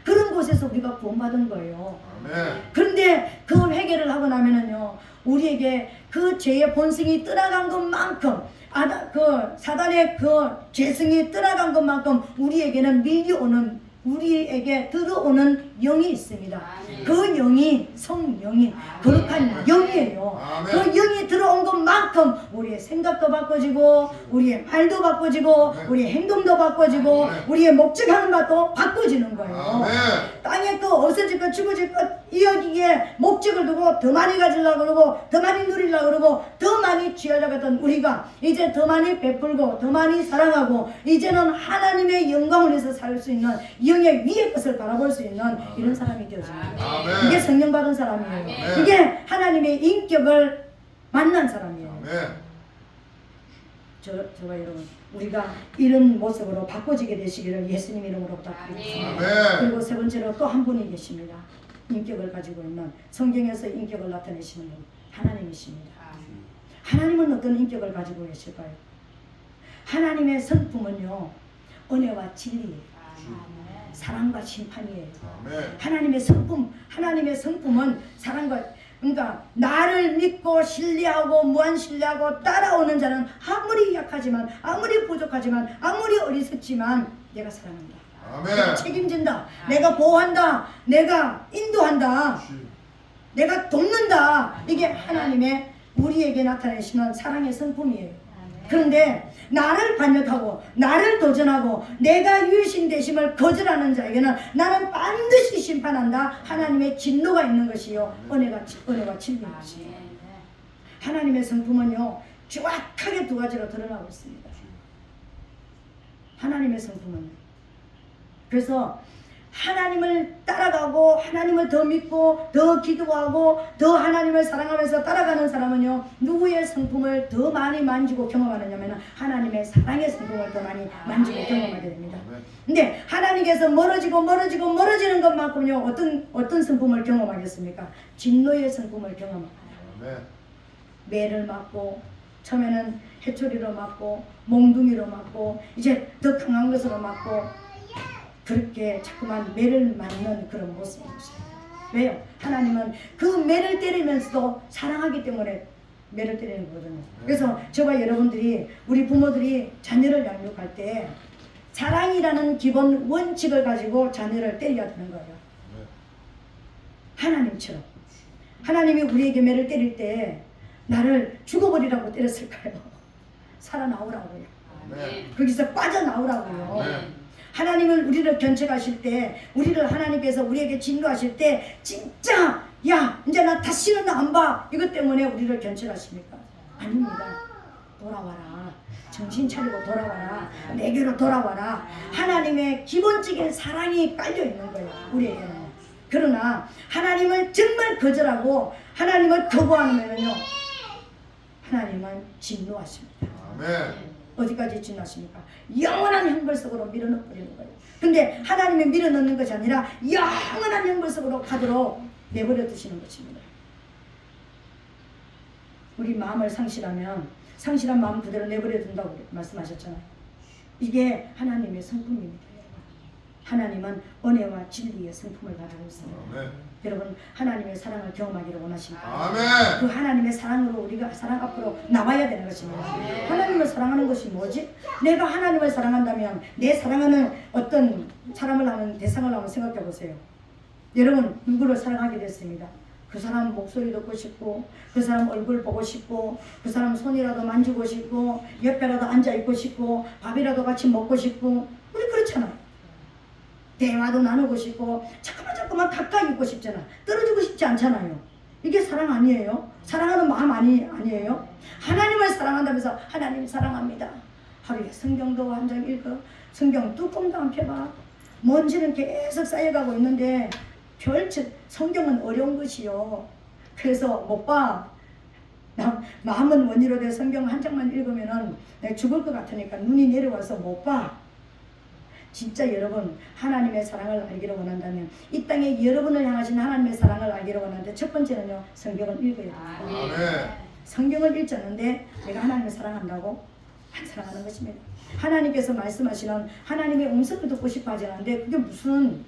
그런 곳에서 우리가 구원받은 거예요. 아멘. 그런데 그 회개를 하고 나면은요, 우리에게 그 죄의 본성이 떠나간 것만큼, 그 사단의 그 죄성이 떠나간 것만큼 우리에게는 밀려오는, 우리에게 들어오는 영이 있습니다. 그 영이 성령이 거룩한 영이에요. 그 영이 들어온 것만큼 우리의 생각도 바꿔지고 우리의 말도 바꿔지고 우리의 행동도 바꿔지고 우리의 목적하는 바도 바꿔지는 거예요. 땅에 그 없어질 것 죽어질 것 이어지기에 목적을 두고 더 많이 가지려고 그러고 더 많이 누리려고 그러고 더 많이 취하려고 했던 우리가 이제 더 많이 베풀고 더 많이 사랑하고 이제는 하나님의 영광을 위해서 살 수 있는 영의 위의 것을 바라볼 수 있는 이런 사람이 되어집니다. 이게 성령 받은 사람이에요. 이게 하나님의 인격을 만난 사람이에요. 저와 여러분, 우리가 이런 모습으로 바꿔지게 되시기를 예수님 이름으로 부탁드립니다. 그리고 세 번째로 또 한 분이 계십니다. 인격을 가지고 있는, 성경에서 인격을 나타내시는 분, 하나님이십니다. 하나님은 어떤 인격을 가지고 계실까요? 하나님의 성품은요, 은혜와 진리예요. 사랑과 심판이에요. 하나님의 성품은 사랑과, 그러니까 나를 믿고 신뢰하고 무한 신뢰하고 따라오는 자는 아무리 약하지만 아무리 부족하지만 아무리 어리석지만 내가 사랑한다. 내가 책임진다. 내가 보호한다. 내가 인도한다. 내가 돕는다. 이게 하나님의 우리에게 나타내시는 사랑의 성품이에요. 그런데 나를 반역하고 나를 도전하고 내가 유일신 되심을 거절하는 자에게는 나는 반드시 심판한다. 하나님의 진노가 있는 것이요, 은혜가 진리인 것이요. 하나님의 성품은요, 정확하게 두 가지로 드러나고 있습니다. 하나님의 성품은, 그래서 하나님을 따라가고 하나님을 더 믿고 더 기도하고 더 하나님을 사랑하면서 따라가는 사람은요, 누구의 성품을 더 많이 만지고 경험하느냐면 하나님의 사랑의 성품을 더 많이 만지고 경험하게 됩니다. 근데 하나님께서 멀어지는 것만큼요, 어떤 성품을 경험하겠습니까? 진노의 성품을 경험합니다. 매를 맞고 처음에는 해초리로 맞고 몽둥이로 맞고 이제 더 강한 것으로 맞고 그렇게 자꾸만 매를 맞는 그런 모습이었어요. 왜요? 하나님은 그 매를 때리면서도 사랑하기 때문에 매를 때리는 거거든요. 그래서 저와 여러분들이, 우리 부모들이 자녀를 양육할 때 사랑이라는 기본 원칙을 가지고 자녀를 때려야 되는 거예요. 하나님처럼. 하나님이 우리에게 매를 때릴 때 나를 죽어버리라고 때렸을까요? 살아나오라고요. 거기서 빠져나오라고요. 하나님을 우리를 견책하실 때, 우리를 하나님께서 우리에게 진노하실 때 진짜 야 이제 나 다시는 안 봐, 이것 때문에 우리를 견책하십니까? 아닙니다. 돌아와라. 정신 차리고 돌아와라. 내게로 돌아와라. 하나님의 기본적인 사랑이 깔려 있는 거예요, 우리에게는. 그러나 하나님을 정말 거절하고 하나님을 거부하면요, 하나님은 진노하십니다. 어디까지 진노하십니까? 영원한 형벌 속으로 밀어넣어버리는 거예요. 근데 하나님이 밀어넣는 것이 아니라 영원한 형벌 속으로 가도록 내버려 두시는 것입니다. 우리 마음을 상실하면 상실한 마음 그대로 내버려 둔다고 말씀하셨잖아요. 이게 하나님의 성품입니다. 하나님은 은혜와 진리의 성품을 바라고 있습니다. 아멘. 여러분 하나님의 사랑을 경험하기를 원하십니까? 아멘. 그 하나님의 사랑으로 우리가 사랑 앞으로 나와야 되는 것입니다. 하나님을 사랑하는 것이 뭐지? 내가 하나님을 사랑한다면 내 사랑하는 어떤 사람을 하는 대상을 한번 생각해 보세요. 여러분 누구를 사랑하게 됐습니다. 그 사람 목소리 듣고 싶고 그 사람 얼굴 보고 싶고 그 사람 손이라도 만지고 싶고 옆에라도 앉아 있고 싶고 밥이라도 같이 먹고 싶고 우리 그렇잖아요. 대화도 나누고 싶고 자꾸만 가까이 있고 싶잖아. 떨어지고 싶지 않잖아요. 이게 사랑 아니에요? 사랑하는 마음 아니에요? 하나님을 사랑한다면서 하나님 사랑합니다. 하루에 성경도 한 장 읽어. 성경 뚜껑도 안 펴봐. 먼지는 계속 쌓여가고 있는데 성경은 어려운 것이요. 그래서 못 봐. 나 마음은 원이로 돼 성경 한 장만 읽으면은 내가 죽을 것 같으니까 눈이 내려와서 못 봐. 진짜 여러분 하나님의 사랑을 알기를 원한다면 이 땅에 여러분을 향하신 하나님의 사랑을 알기를 원하는데 첫 번째는요 성경을 읽어야 됩니다. 아멘. 성경을 읽자는데 내가 하나님을 사랑한다고? 안 사랑하는 것입니다. 하나님께서 말씀하시는 하나님의 음성을 듣고 싶어 하지 않는데 그게 무슨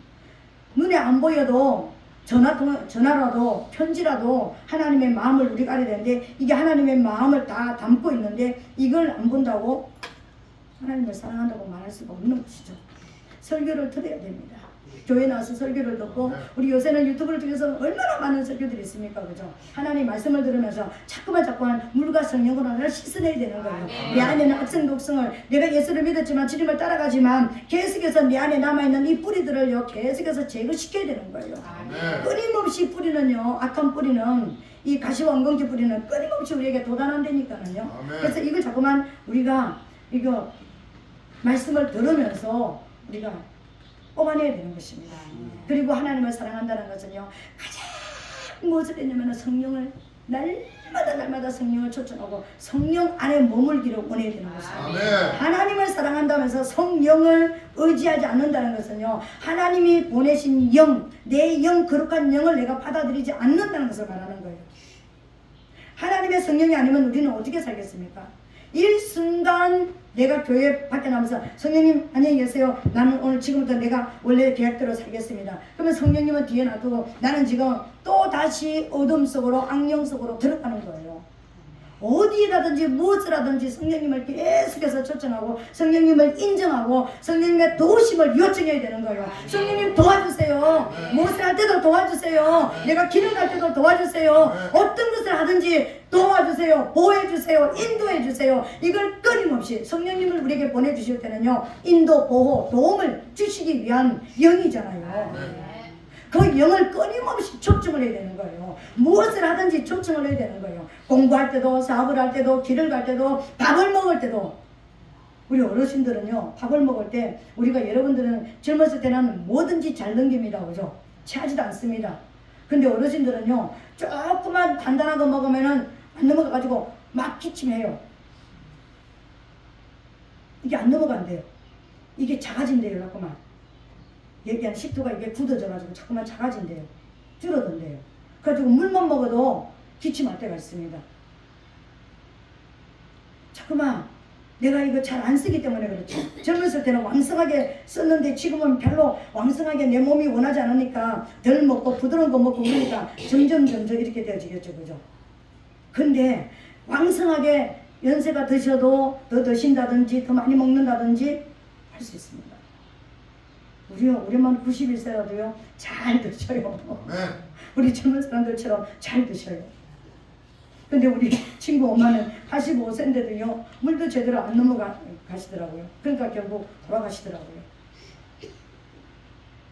눈에 안 보여도 전화라도 편지라도 하나님의 마음을 우리가 알아야 되는데 이게 하나님의 마음을 다 담고 있는데 이걸 안 본다고 하나님을 사랑한다고 말할 수가 없는 것이죠. 설교를 들어야 됩니다. 교회 나와서 설교를 듣고 우리 요새는 유튜브를 통해서 얼마나 많은 설교들이 있습니까? 그죠? 하나님 말씀을 들으면서 자꾸만 물과 성령으로 나를 씻어내야 되는 거예요. 내 안에는 악성 독성을 내가 예수를 믿었지만 주님을 따라가지만 계속해서 내 안에 남아있는 이 뿌리들을요 계속해서 제거시켜야 되는 거예요. 끊임없이 뿌리는요 악한 뿌리는 이 가시와 엉겅퀴 뿌리는 끊임없이 우리에게 도단한다니까요. 그래서 이걸 자꾸만 우리가 이거 말씀을 들으면서 우리가 뽑아내야 되는 것입니다. 그리고 하나님을 사랑한다는 것은요 가장 무엇을 했냐면 성령을 날마다 성령을 초청하고 성령 안에 머물기를 원해야 되는 것입니다. 하나님을 사랑한다면서 성령을 의지하지 않는다는 것은요 하나님이 보내신 영, 내 영 거룩한 영을 내가 받아들이지 않는다는 것을 말하는 거예요. 하나님의 성령이 아니면 우리는 어떻게 살겠습니까? 일순간 내가 교회 밖에 나면서 성령님 안녕히 계세요. 나는 오늘 지금부터 내가 원래 계획대로 살겠습니다. 그러면 성령님은 뒤에 놔두고 나는 지금 또 다시 어둠 속으로 악령 속으로 들어가는 거예요. 어디에다든지 무엇을 하든지 성령님을 계속해서 초청하고 성령님을 인정하고 성령님의 도우심을 요청해야 되는 거예요. 성령님 도와주세요. 무엇을 할 때도 도와주세요. 내가 기도할 때도 도와주세요. 어떤 것을 하든지 도와주세요. 보호해주세요. 인도해주세요. 이걸 끊임없이 성령님을 우리에게 보내주실 때는요 인도, 보호, 도움을 주시기 위한 영이잖아요. 그 영을 끊임없이 초청을 해야 되는 거예요. 무엇을 하든지 초청을 해야 되는 거예요. 공부할 때도, 사업을 할 때도, 길을 갈 때도, 밥을 먹을 때도. 우리 어르신들은요 밥을 먹을 때 우리가 여러분들은 젊었을 때는 뭐든지 잘 넘깁니다. 그죠? 체하지도 않습니다. 근데 어르신들은요 조금만 단단한 거 먹으면은 안 넘어가가지고 막 기침해요. 이게 안 넘어간대요. 이게 작아진대요. 자꾸만. 얘기한 식도가 이게 굳어져가지고 자꾸만 작아진대요. 줄어든대요. 그래가지고 물만 먹어도 기침할 때가 있습니다. 자꾸만 내가 이거 잘 안 쓰기 때문에 그렇죠. 젊었을 때는 왕성하게 썼는데 지금은 별로 왕성하게 내 몸이 원하지 않으니까 덜 먹고 부드러운 거 먹고 그러니까 점점 이렇게 되어지겠죠. 그죠? 근데 왕성하게 연세가 드셔도 더 드신다든지 더 많이 먹는다든지 할 수 있습니다. 우리 엄마는 91세라도요 잘 드셔요. 우리 젊은 사람들처럼 잘 드셔요. 근데 우리 친구 엄마는 85세인데도요 물도 제대로 안 넘어가시더라고요. 그러니까 결국 돌아가시더라고요.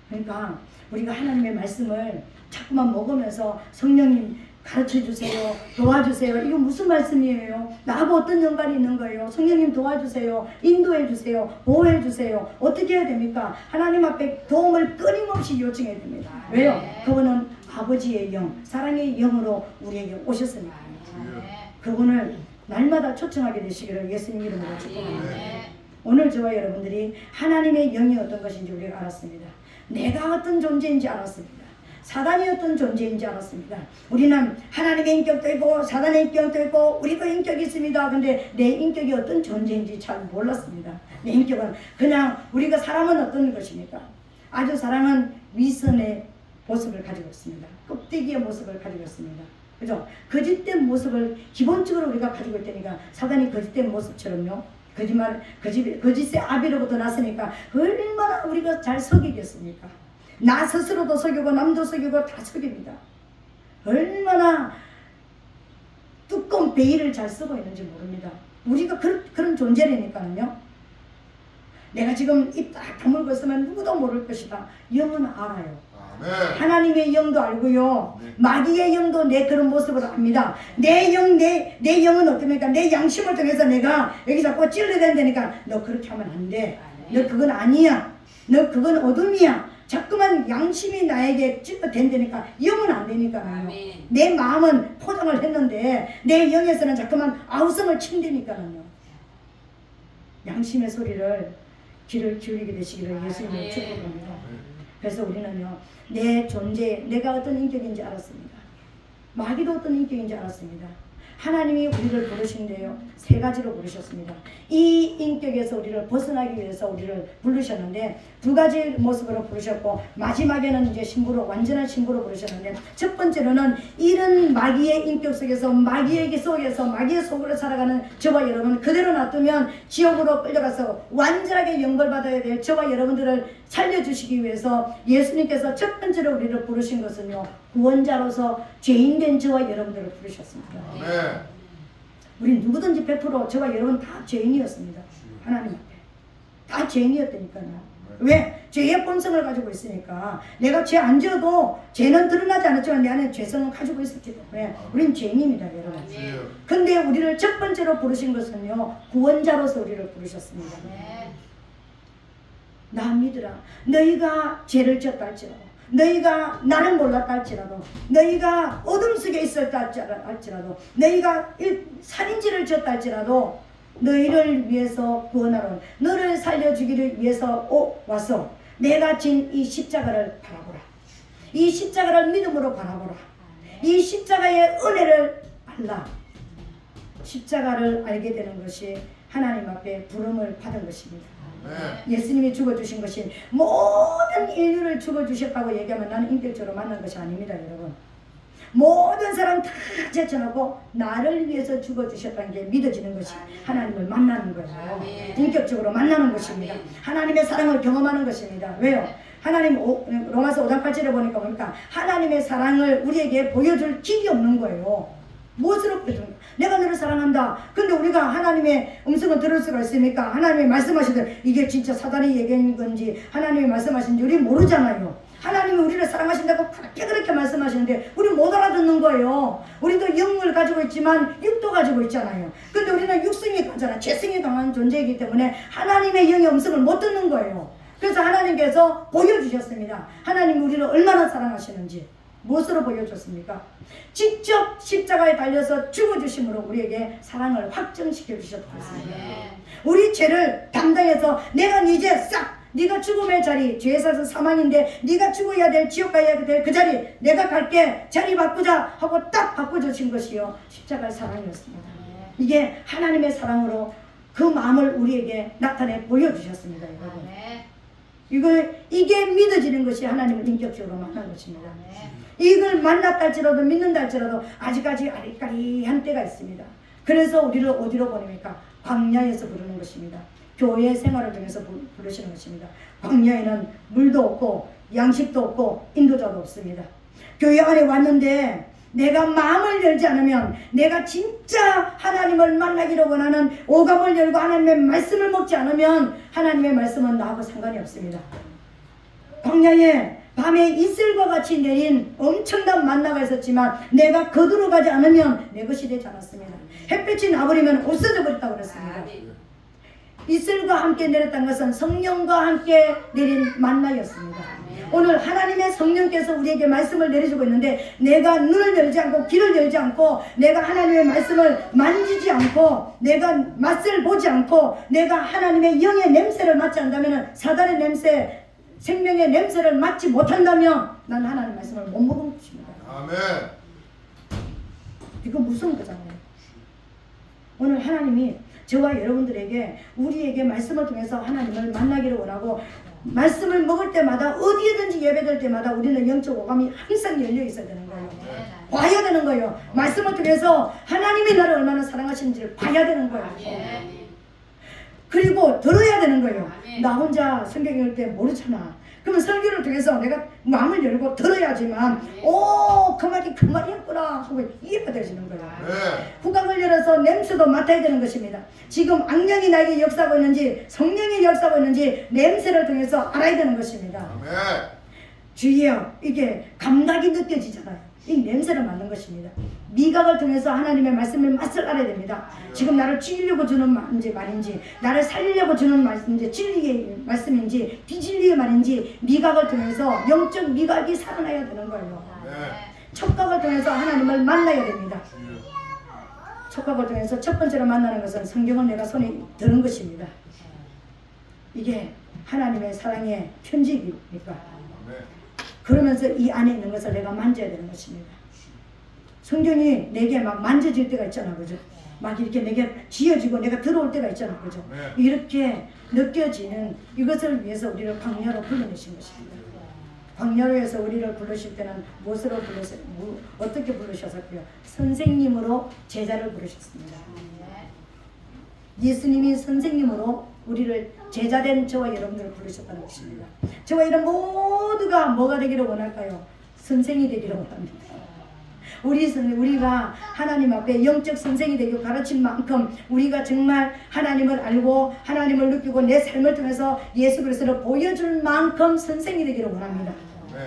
그러니까 우리가 하나님의 말씀을 자꾸만 먹으면서 성령님 가르쳐주세요. 도와주세요. 이거 무슨 말씀이에요? 나하고 어떤 연관이 있는 거예요? 성령님 도와주세요. 인도해주세요. 보호해주세요. 어떻게 해야 됩니까? 하나님 앞에 도움을 끊임없이 요청해야 됩니다. 왜요? 그분은 아버지의 영, 사랑의 영으로 우리에게 오셨으니까. 그분을 날마다 초청하게 되시기를 예수님 이름으로 축복합니다. 오늘 저와 여러분들이 하나님의 영이 어떤 것인지 우리가 알았습니다. 내가 어떤 존재인지 알았습니다. 사단이 어떤 존재인지 알았습니다. 우리는 하나님의 인격도 있고 사단의 인격도 있고 우리도 인격이 있습니다. 근데 내 인격이 어떤 존재인지 잘 몰랐습니다. 내 인격은 그냥 우리가 사람은 어떤 것입니까? 아주 사랑은 위선의 모습을 가지고 있습니다. 껍데기의 모습을 가지고 있습니다. 그죠? 거짓된 모습을 기본적으로 우리가 가지고 있다니까 사단이 거짓된 모습처럼요. 거짓의 아비로부터 났으니까 얼마나 우리가 잘 속이겠습니까? 나 스스로도 속이고 남도 속이고 다 속입니다. 얼마나 두꺼운 베일을 잘 쓰고 있는지 모릅니다. 우리가 그런 존재라니까요. 내가 지금 입 딱 다물고 있으면 누구도 모를 것이다. 영은 알아요. 아멘. 하나님의 영도 알고요. 마귀의 영도 내 그런 모습을 압니다. 내 영은 어떻습니까? 내 양심을 통해서 내가 여기 자꾸 찔러야 된다니까 너 그렇게 하면 안 돼. 너 그건 아니야. 너 그건 어둠이야. 자꾸만 양심이 나에게 찔러댄다니까 영은 안 되니까요. 내 마음은 포장을 했는데 내 영에서는 자꾸만 아우성을 친다니까요. 양심의 소리를 귀를 기울이게 되시기를 예수님을 축복합니다. 그래서 우리는요, 내 존재, 내가 어떤 인격인지 알았습니다. 마귀도 어떤 인격인지 알았습니다. 하나님이 우리를 부르신데요, 세 가지로 부르셨습니다. 이 인격에서 우리를 벗어나기 위해서 우리를 부르셨는데 두 가지 모습으로 부르셨고 마지막에는 이제 신부로, 완전한 신부로 부르셨는데 첫 번째로는 이런 마귀의 인격 속에서 마귀의 속으로 살아가는 저와 여러분 그대로 놔두면 지옥으로 끌려가서 완전하게 영벌받아야 될 저와 여러분들을 살려주시기 위해서 예수님께서 첫 번째로 우리를 부르신 것은요, 구원자로서 죄인된 저와 여러분들을 부르셨습니다. 아멘. 우리 누구든지 100% 저와 여러분 다 죄인이었습니다. 하나님 앞에 다 죄인이었다니까요. 왜? 죄의 본성을 가지고 있으니까. 내가 죄 안 지어도 죄는 드러나지 않았지만 내 안에 죄성을 가지고 있었기 때문에 우린 죄인입니다, 여러분. 근데 우리를 첫 번째로 부르신 것은요, 구원자로서 우리를 부르셨습니다. 나 믿으라. 너희가 죄를 지었다 할지라도, 너희가 나를 몰랐다 할지라도, 너희가 어둠 속에 있었다 할지라도, 너희가 살인죄를 지었다 할지라도 너희를 위해서 구원하러, 너를 살려주기를 위해서 와서 내가 진 이 십자가를 바라보라. 이 십자가를 믿음으로 바라보라. 이 십자가의 은혜를 알라. 십자가를 알게 되는 것이 하나님 앞에 부름을 받은 것입니다. 예수님이 죽어주신 것이 모든 인류를 죽어주셨다고 얘기하면 나는 인격적으로 만난 것이 아닙니다, 여러분. 모든 사람 다 제쳐놓고 나를 위해서 죽어주셨다는 게 믿어지는 것이 하나님을 만나는 거예요. 인격적으로 만나는 것입니다. 하나님의 사랑을 경험하는 것입니다. 왜요? 하나님 로마서 5장 8절에 보니까 뭡니까? 하나님의 사랑을 우리에게 보여줄 길이 없는 거예요. 무엇으로 보여줍니까? 내가 너를 사랑한다. 근데 우리가 하나님의 음성을 들을 수가 있습니까? 하나님이 말씀하시듯 이게 진짜 사단이 얘기한 건지 하나님이 말씀하신지 우리 모르잖아요. 하나님이 우리를 사랑하신다고 그렇게 말씀하시는데 우리 못 알아듣는 거예요. 우리도 영을 가지고 있지만 육도 가지고 있잖아요. 근데 우리는 육성이 강하잖아. 죄성이 강한 존재이기 때문에 하나님의 영의 음성을 못 듣는 거예요. 그래서 하나님께서 보여주셨습니다. 하나님이 우리를 얼마나 사랑하시는지. 무엇으로 보여줬습니까? 직접 십자가에 달려서 죽어주심으로 우리에게 사랑을 확증시켜 주셨다고 했습니다. 우리 죄를 담당해서 내가 이제 싹 네가 죽음의 자리, 죄에서 사망인데 네가 죽어야 될, 지옥 가야 될 그 자리 내가 갈게, 자리 바꾸자 하고 딱 바꿔주신 것이요, 십자가의 사랑이었습니다. 이게 하나님의 사랑으로 그 마음을 우리에게 나타내 보여주셨습니다, 여러분. 이게 믿어지는 것이 하나님을 인격적으로 만난 것입니다. 이걸 만났다 할지라도 믿는다 할지라도 아직까지 아리까리한 때가 있습니다. 그래서 우리를 어디로 보냅니까? 광야에서 부르는 것입니다. 교회 생활을 통해서 부르시는 것입니다. 광야에는 물도 없고 양식도 없고 인도자도 없습니다. 교회 안에 왔는데 내가 마음을 열지 않으면, 내가 진짜 하나님을 만나기를 원하는 오감을 열고 하나님의 말씀을 먹지 않으면 하나님의 말씀은 나하고 상관이 없습니다. 광야에 밤에 이슬과 같이 내린 엄청난 만나가 있었지만 내가 거두러 가지 않으면 내 것이 되지 않았습니다. 햇빛이 나버리면 없어져 버렸다고 그랬습니다. 이슬과 함께 내렸던 것은 성령과 함께 내린 만나였습니다. 오늘 하나님의 성령께서 우리에게 말씀을 내려주고 있는데 내가 눈을 열지 않고 귀를 열지 않고 내가 하나님의 말씀을 만지지 않고 내가 맛을 보지 않고 내가 하나님의 영의 냄새를 맡지 않는다면, 사단의 냄새, 생명의 냄새를 맡지 못한다면 난 하나님의 말씀을 못 먹은 것입니다. 아멘. 이거 무서운 거잖아요. 오늘 하나님이 저와 여러분들에게, 우리에게 말씀을 통해서 하나님을 만나기를 원하고 말씀을 먹을 때마다 어디에든지 예배될 때마다 우리는 영적 오감이 항상 열려 있어야 되는 거예요. 봐야 되는 거예요. 말씀을 통해서 하나님이 나를 얼마나 사랑하시는지를 봐야 되는 거예요. 그리고 들어야 되는 거예요. 나 혼자 성경 읽을 때 모르잖아. 그러면 설교를 통해서 내가 마음을 열고 들어야지만 그 말이 그 말이었구나 하고 이해가 되시는 거예요. 후각을 열어서 냄새도 맡아야 되는 것입니다. 지금 악령이 나에게 역사하고 있는지 성령이 역사하고 있는지 냄새를 통해서 알아야 되는 것입니다. 주의해요. 이게 감각이 느껴지잖아요. 이 냄새를 맡는 것입니다. 미각을 통해서 하나님의 말씀을 맛을 알아야 됩니다. 지금 나를 죽이려고 주는 말인지 나를 살리려고 주는 말씀인지 진리의 말씀인지 비진리의 말인지 미각을 통해서 영적 미각이 살아나야 되는 거예요. 촉각을 통해서 하나님을 만나야 됩니다. 촉각을 통해서 첫 번째로 만나는 것은 성경을 내가 손에 드는 것입니다. 이게 하나님의 사랑의 편지입니까? 그러면서 이 안에 있는 것을 내가 만져야 되는 것입니다. 성경이 내게 막 만져질 때가 있잖아, 그죠? 막 이렇게 내게 쥐어지고 내가 들어올 때가 있잖아, 그죠? 이렇게 느껴지는 이것을 위해서 우리를 광야로 불러내신 것입니다. 광야로에서 우리를 부르실 때는 무엇으로 어떻게 부르셨었고요? 선생님으로 제자를 부르셨습니다. 예수님이 선생님으로 우리를 제자된 저와 여러분들을 부르셨다는 것입니다. 저와 이런 모두가 뭐가 되기를 원할까요? 선생이 되기를 원합니다. 우리가 하나님 앞에 영적 선생이 되고 가르친 만큼 우리가 정말 하나님을 알고 하나님을 느끼고 내 삶을 통해서 예수 그리스도를 보여줄 만큼 선생이 되기를 원합니다.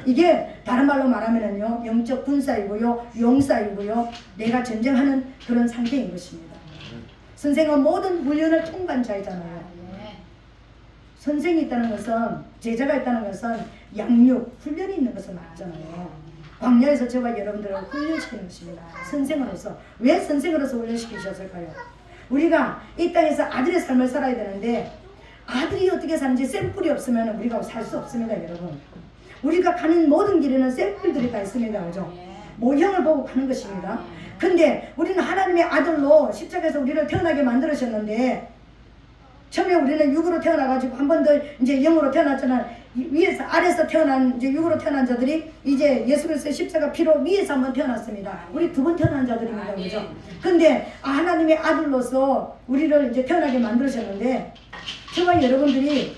이게 다른 말로 말하면은요, 영적 군사이고요, 용사이고요, 내가 전쟁하는 그런 상태인 것입니다. 선생은 모든 훈련을 통과한 자이잖아요. 선생이 있다는 것은, 제자가 있다는 것은 양육, 훈련이 있는 것을 말하잖아요. 광야에서 저와 여러분들을 훈련시키는 것입니다. 선생으로서. 왜 선생으로서 훈련시키셨을까요? 우리가 이 땅에서 아들의 삶을 살아야 되는데 아들이 어떻게 사는지 샘플이 없으면 우리가 살 수 없습니다, 여러분. 우리가 가는 모든 길에는 샘플들이 다 있습니다, 그죠? 모형을 보고 가는 것입니다. 근데 우리는 하나님의 아들로 십자가에서 우리를 태어나게 만들으셨는데, 처음에 우리는 육으로 태어나가지고 한 번 더 이제 영으로 태어났잖아. 위에서 아래서 태어난 이제 육으로 태어난 자들이 이제 예수 그리스도의 십자가 피로 위에서 한 번 태어났습니다. 우리 두 번 태어난 자들입니다, 그죠? 근데 하나님의 아들로서 우리를 이제 태어나게 만드셨는데, 저와 여러분들이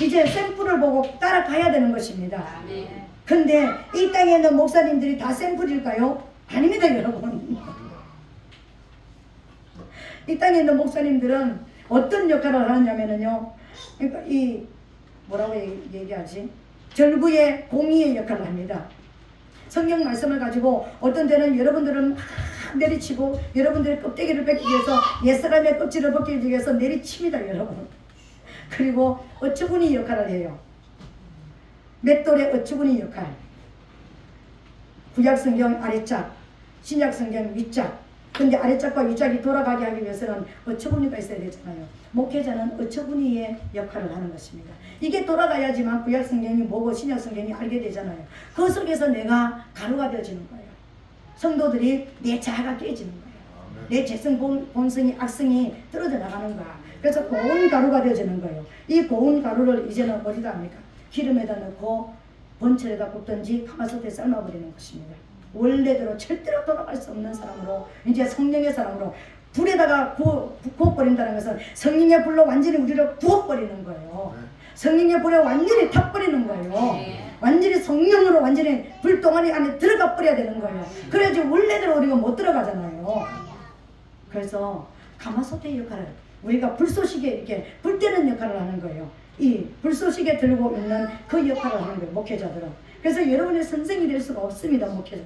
이제 샘플을 보고 따라가야 되는 것입니다. 근데 이 땅에 있는 목사님들이 다 샘플일까요? 아닙니다, 여러분. 이 땅에 있는 목사님들은 어떤 역할을 하느냐면요, 그러니까 이 뭐라고 얘기하지? 절구의 공의의 역할을 합니다. 성경 말씀을 가지고 어떤 때는 여러분들은 막 내리치고 여러분들의 껍데기를 뺏기 위해서 옛사람의 껍질을 벗기기 위해서 내리칩니다, 여러분. 그리고 어처구니 역할을 해요. 맷돌의 어처구니 역할. 구약성경 아래짝, 신약성경 윗짝. 근데 아래짝과 윗짝이 돌아가게 하기 위해서는 어처구니가 있어야 되잖아요. 목회자는 어처구니의 역할을 하는 것입니다. 이게 돌아가야지만 구약성경이 뭐고 신약성경이 알게 되잖아요. 그 속에서 내가 가루가 되어지는 거예요. 성도들이 내 자아가 깨지는 거예요. 내 재성 본성이 악성이 떨어져 나가는 거야. 그래서 고운 가루가 되어지는 거예요. 이 고운 가루를 이제는 어디다 합니까? 기름에다 넣고 번철에다 굽든지 가마솥에 삶아버리는 것입니다. 원래대로 절대로 돌아갈 수 없는 사람으로, 이제 성령의 사람으로 불에다가 구워버린다는 것은 성령의 불로 완전히 우리를 구워버리는 거예요. 성령의 불에 완전히 타버리는 거예요. 완전히 성령으로 완전히 불동아리 안에 들어가 버려야 되는 거예요. 그래야지 원래대로 우리가 못 들어가잖아요. 그래서 가마솥의 역할을, 우리가 불쏘시개 이렇게 불 때는 역할을 하는 거예요. 이 불쏘시개 들고 있는 그 역할을 하는 거예요, 목회자들은. 그래서 여러분의 선생이 될 수가 없습니다, 목회자.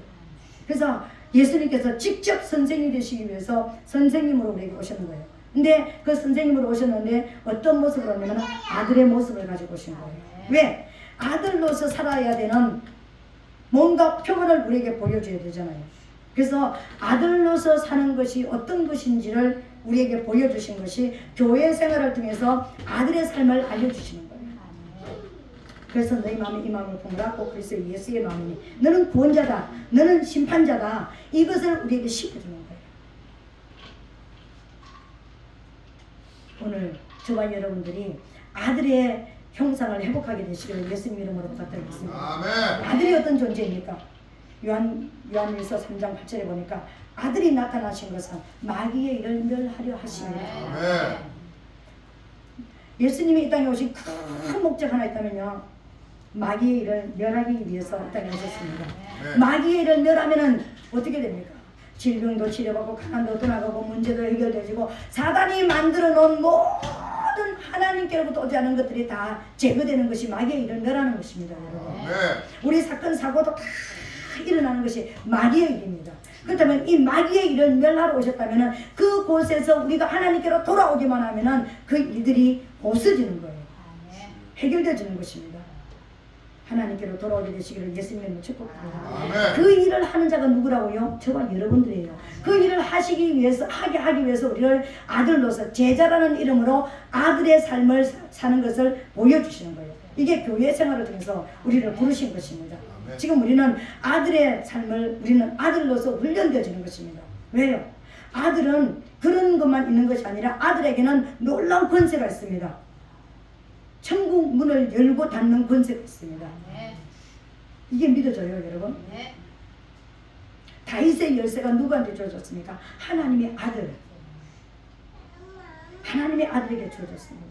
그래서 예수님께서 직접 선생이 되시기 위해서 선생님으로 우리에게 오셨는 거예요. 근데 그 선생님으로 오셨는데 어떤 모습으로 오냐면 아들의 모습을 가지고 오신 거예요. 왜? 아들로서 살아야 되는 뭔가 표본을 우리에게 보여줘야 되잖아요. 그래서 아들로서 사는 것이 어떤 것인지를 우리에게 보여주신 것이 교회 생활을 통해서 아들의 삶을 알려주시는 거예요. 그래서 너희 마음에 이 마음을 품으라. 꼭 그리스도 예수의 마음이니 너는 구원자다, 너는 심판자다. 이것을 우리에게 시켜주는 거예요. 오늘 저와 여러분들이 아들의 형상을 회복하게 되시기를 예수님 이름으로 부탁드리겠습니다. 아멘. 아들이 어떤 존재입니까? 요한일서 3장 8절에 보니까 아들이 나타나신 것은 마귀의 일을 멸하려 하십니다. 아멘. 예수님이 이 땅에 오신 큰 목적 하나 있다면요, 마귀의 일을 멸하기 위해서 이 땅에 오셨습니다. 마귀의 일을 멸하면은 어떻게 됩니까? 질병도 치료받고 가난도 떠나가고 문제도 해결되고 사단이 만들어 놓은 모든 하나님께로부터 오지 않은 것들이 다 제거되는 것이 마귀의 일을 멸하는 것입니다, 여러분. 우리 사건 사고도 다 일어나는 것이 마귀의 일입니다. 그렇다면 이 마귀의 일을 멸하러 오셨다면 그곳에서 우리가 하나님께로 돌아오기만 하면 그 일들이 없어지는 거예요. 해결되어지는 것입니다. 하나님께로 돌아오게 되시기를 예수님의 축복합니다. 그 일을 하는 자가 누구라고요? 저와 여러분들이에요. 그 일을 하시기 위해서, 하기 위해서 우리를 아들로서 제자라는 이름으로 아들의 삶을 사는 것을 보여주시는 거예요. 이게 교회 생활을 통해서 우리를 부르신 것입니다. 지금 우리는 아들의 삶을, 우리는 아들로서 훈련되어지는 것입니다. 왜요? 아들은 그런 것만 있는 것이 아니라 아들에게는 놀라운 권세가 있습니다. 천국 문을 열고 닫는 권세가 있습니다. 이게 믿어져요, 여러분? 다윗의 열쇠가 누구한테 주어졌습니까? 하나님의 아들. 하나님의 아들에게 주어졌습니다.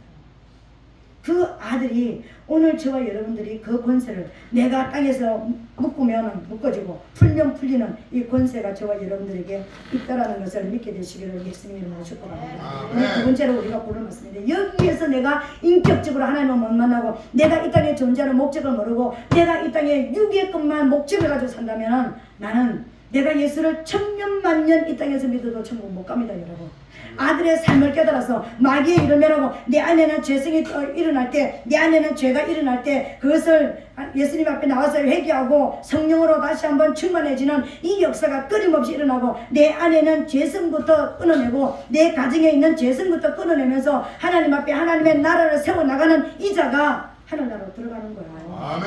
그 아들이 오늘 저와 여러분들이 그 권세를 내가 땅에서 묶으면 묶어지고 풀면 풀리는 이 권세가 저와 여러분들에게 있다라는 것을 믿게 되시기를 예수님 이름으로 축복합니다. 오늘 두 번째로 우리가 부르መስ습니다. 여기에서 내가 인격적으로 하나님을 못 만나고 내가 이 땅에 존재하는 목적을 모르고 내가 이 땅에 육의 것만 목적을 가지고 산다면 나는 내가 예수를 천년만년 이 땅에서 믿어도 천국 못 갑니다, 여러분. 아들의 삶을 깨달아서 마귀의 일을 멸하고 내 안에는 죄성이 일어날 때, 내 안에는 죄가 일어날 때 그것을 예수님 앞에 나와서 회개하고 성령으로 다시 한번 충만해지는 이 역사가 끊임없이 일어나고 내 안에는 죄성부터 끊어내고 내 가정에 있는 죄성부터 끊어내면서 하나님 앞에 하나님의 나라를 세워나가는 이 자가 하늘나라로 들어가는 거예요. 아멘.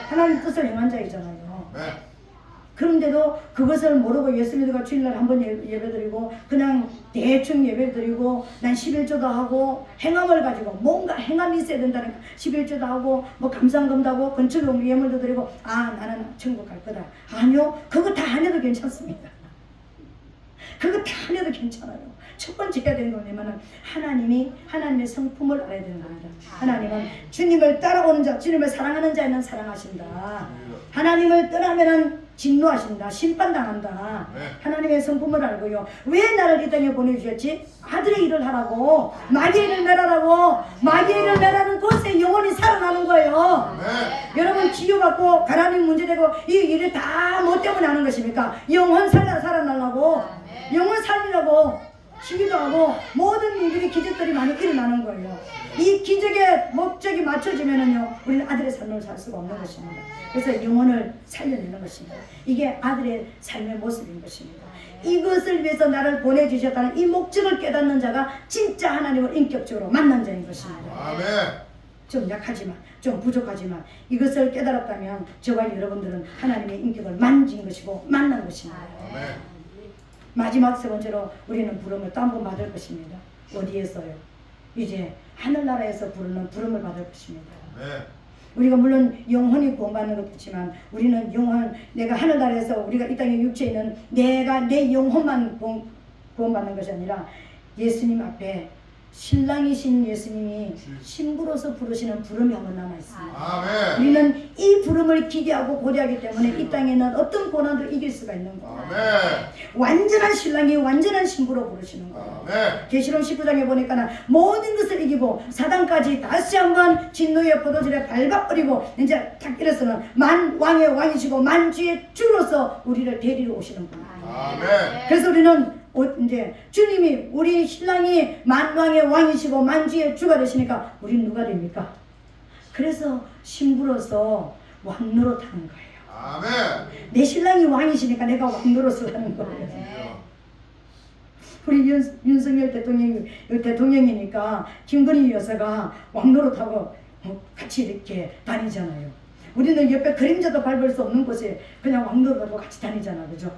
하나님 뜻을 행한 자이잖아요. 네. 그런데도 그것을 모르고 예수 믿어가 주일날 한번 예배드리고 그냥 대충 예배드리고 난 11조도 하고 행함을 가지고 뭔가 행함이 있어야 된다니까 11조도 하고 뭐 감상금도 하고 건축용 예물도 드리고 나는 천국 갈 거다. 아니요, 그거 다 안 해도 괜찮습니다. 그거 다 안 해도 괜찮아요. 첫 번째 해야 되는 건 뭐냐면 하나님의 성품을 알아야 되는 겁니다. 하나님은 주님을 따라오는 자, 주님을 사랑하는 자에는 사랑하신다. 하나님을 떠나면은 진노하신다. 심판당한다. 하나님의 성품을 알고요. 왜 나를 이 땅에 보내주셨지? 아들의 일을 하라고. 마귀의 일을 멸하라고. 마귀의 일을 멸하는 곳에 영혼이 살아나는 거예요. 여러분 치유받고 가라앉는 문제되고 이 일을 다 뭐 때문에 하는 것입니까? 영혼 살아나려고. 영혼 살리려고 시기도 하고 모든 일들이 기적들이 많이 일어나는 거예요. 이 기적의 목적이 맞춰지면은요, 우리는 아들의 삶을 살 수가 없는 것입니다. 그래서 영혼을 살려내는 것입니다. 이게 아들의 삶의 모습인 것입니다. 이것을 위해서 나를 보내주셨다는 이 목적을 깨닫는 자가 진짜 하나님을 인격적으로 만난 자인 것입니다. 아멘. 좀 약하지만, 좀 부족하지만 이것을 깨달았다면 저와 여러분들은 하나님의 인격을 만진 것이고 만난 것입니다. 아멘. 마지막 세 번째로 우리는 부름을 또 한 번 받을 것입니다. 어디에서요? 이제 하늘나라에서 부르는 부름을 받을 것입니다. 네. 우리가 물론 영혼이 구원받는 것도 있지만 우리는 영혼, 내가 하늘나라에서 우리가 이 땅에 육체에 있는 내가 내 영혼만 구원받는 것이 아니라 예수님 앞에 신랑이신 예수님이 신부로서 부르시는 부름이 한번 남아있습니다. 아멘. 우리는 이 부름을 기대하고 고대하기 때문에 이 땅에는 어떤 고난도 이길 수가 있는 거예요. 아멘. 완전한 신랑이 완전한 신부로 부르시는 거예요. 아멘. 계시록 19장에 보니까 모든 것을 이기고 사단까지 다시 한번 진노의 포도주에 밟아버리고 이제 딱 이래서는 만왕의 왕이시고 만주의 주로서 우리를 데리러 오시는 거예요. 아멘. 그래서 우리는 이제 주님이 우리 신랑이 만왕의 왕이시고 만주의 주가 되시니까 우리는 누가 됩니까? 그래서 신부로서 왕노릇하는 거예요. 아멘. 내 신랑이 왕이시니까 내가 왕노릇을 하는 거예요. 우리 윤석열 대통령이니까 김건희 여사가 왕노릇하고 같이 이렇게 다니잖아요. 우리는 옆에 그림자도 밟을 수 없는 곳에 그냥 왕노릇하고 같이 다니잖아, 그죠?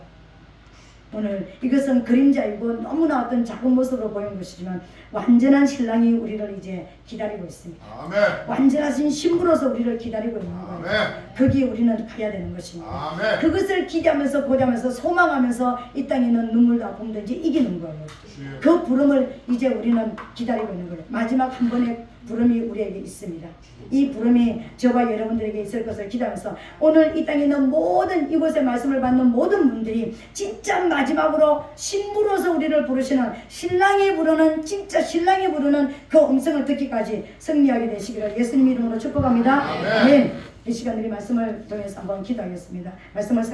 오늘 이것은 그림자이고 너무나 어떤 작은 모습으로 보이는 것이지만 완전한 신랑이 우리를 이제 기다리고 있습니다. 아멘. 완전하신 신부로서 우리를 기다리고 있는 거예요. 아멘. 거기에 우리는 가야 되는 것입니다. 아멘. 그것을 기대하면서 고대하면서 소망하면서 이 땅에 있는 눈물도 아픔도 이제 이기는 거예요. 주여. 그 부름을 이제 우리는 기다리고 있는 거예요. 마지막 한 번의 부름이 우리에게 있습니다. 이 부름이 저와 여러분들에게 있을 것을 기대하면서 오늘 이 땅에 있는 모든 이곳에 말씀을 받는 모든 분들이 진짜 마지막으로 신부로서 우리를 부르시는 신랑이 부르는 진짜 신랑이 부르는 그 음성을 듣기까지 승리하게 되시기를 예수님 이름으로 축복합니다. 아멘. 아멘. 이 시간 우리 말씀을 통해서 한번 기도하겠습니다. 말씀을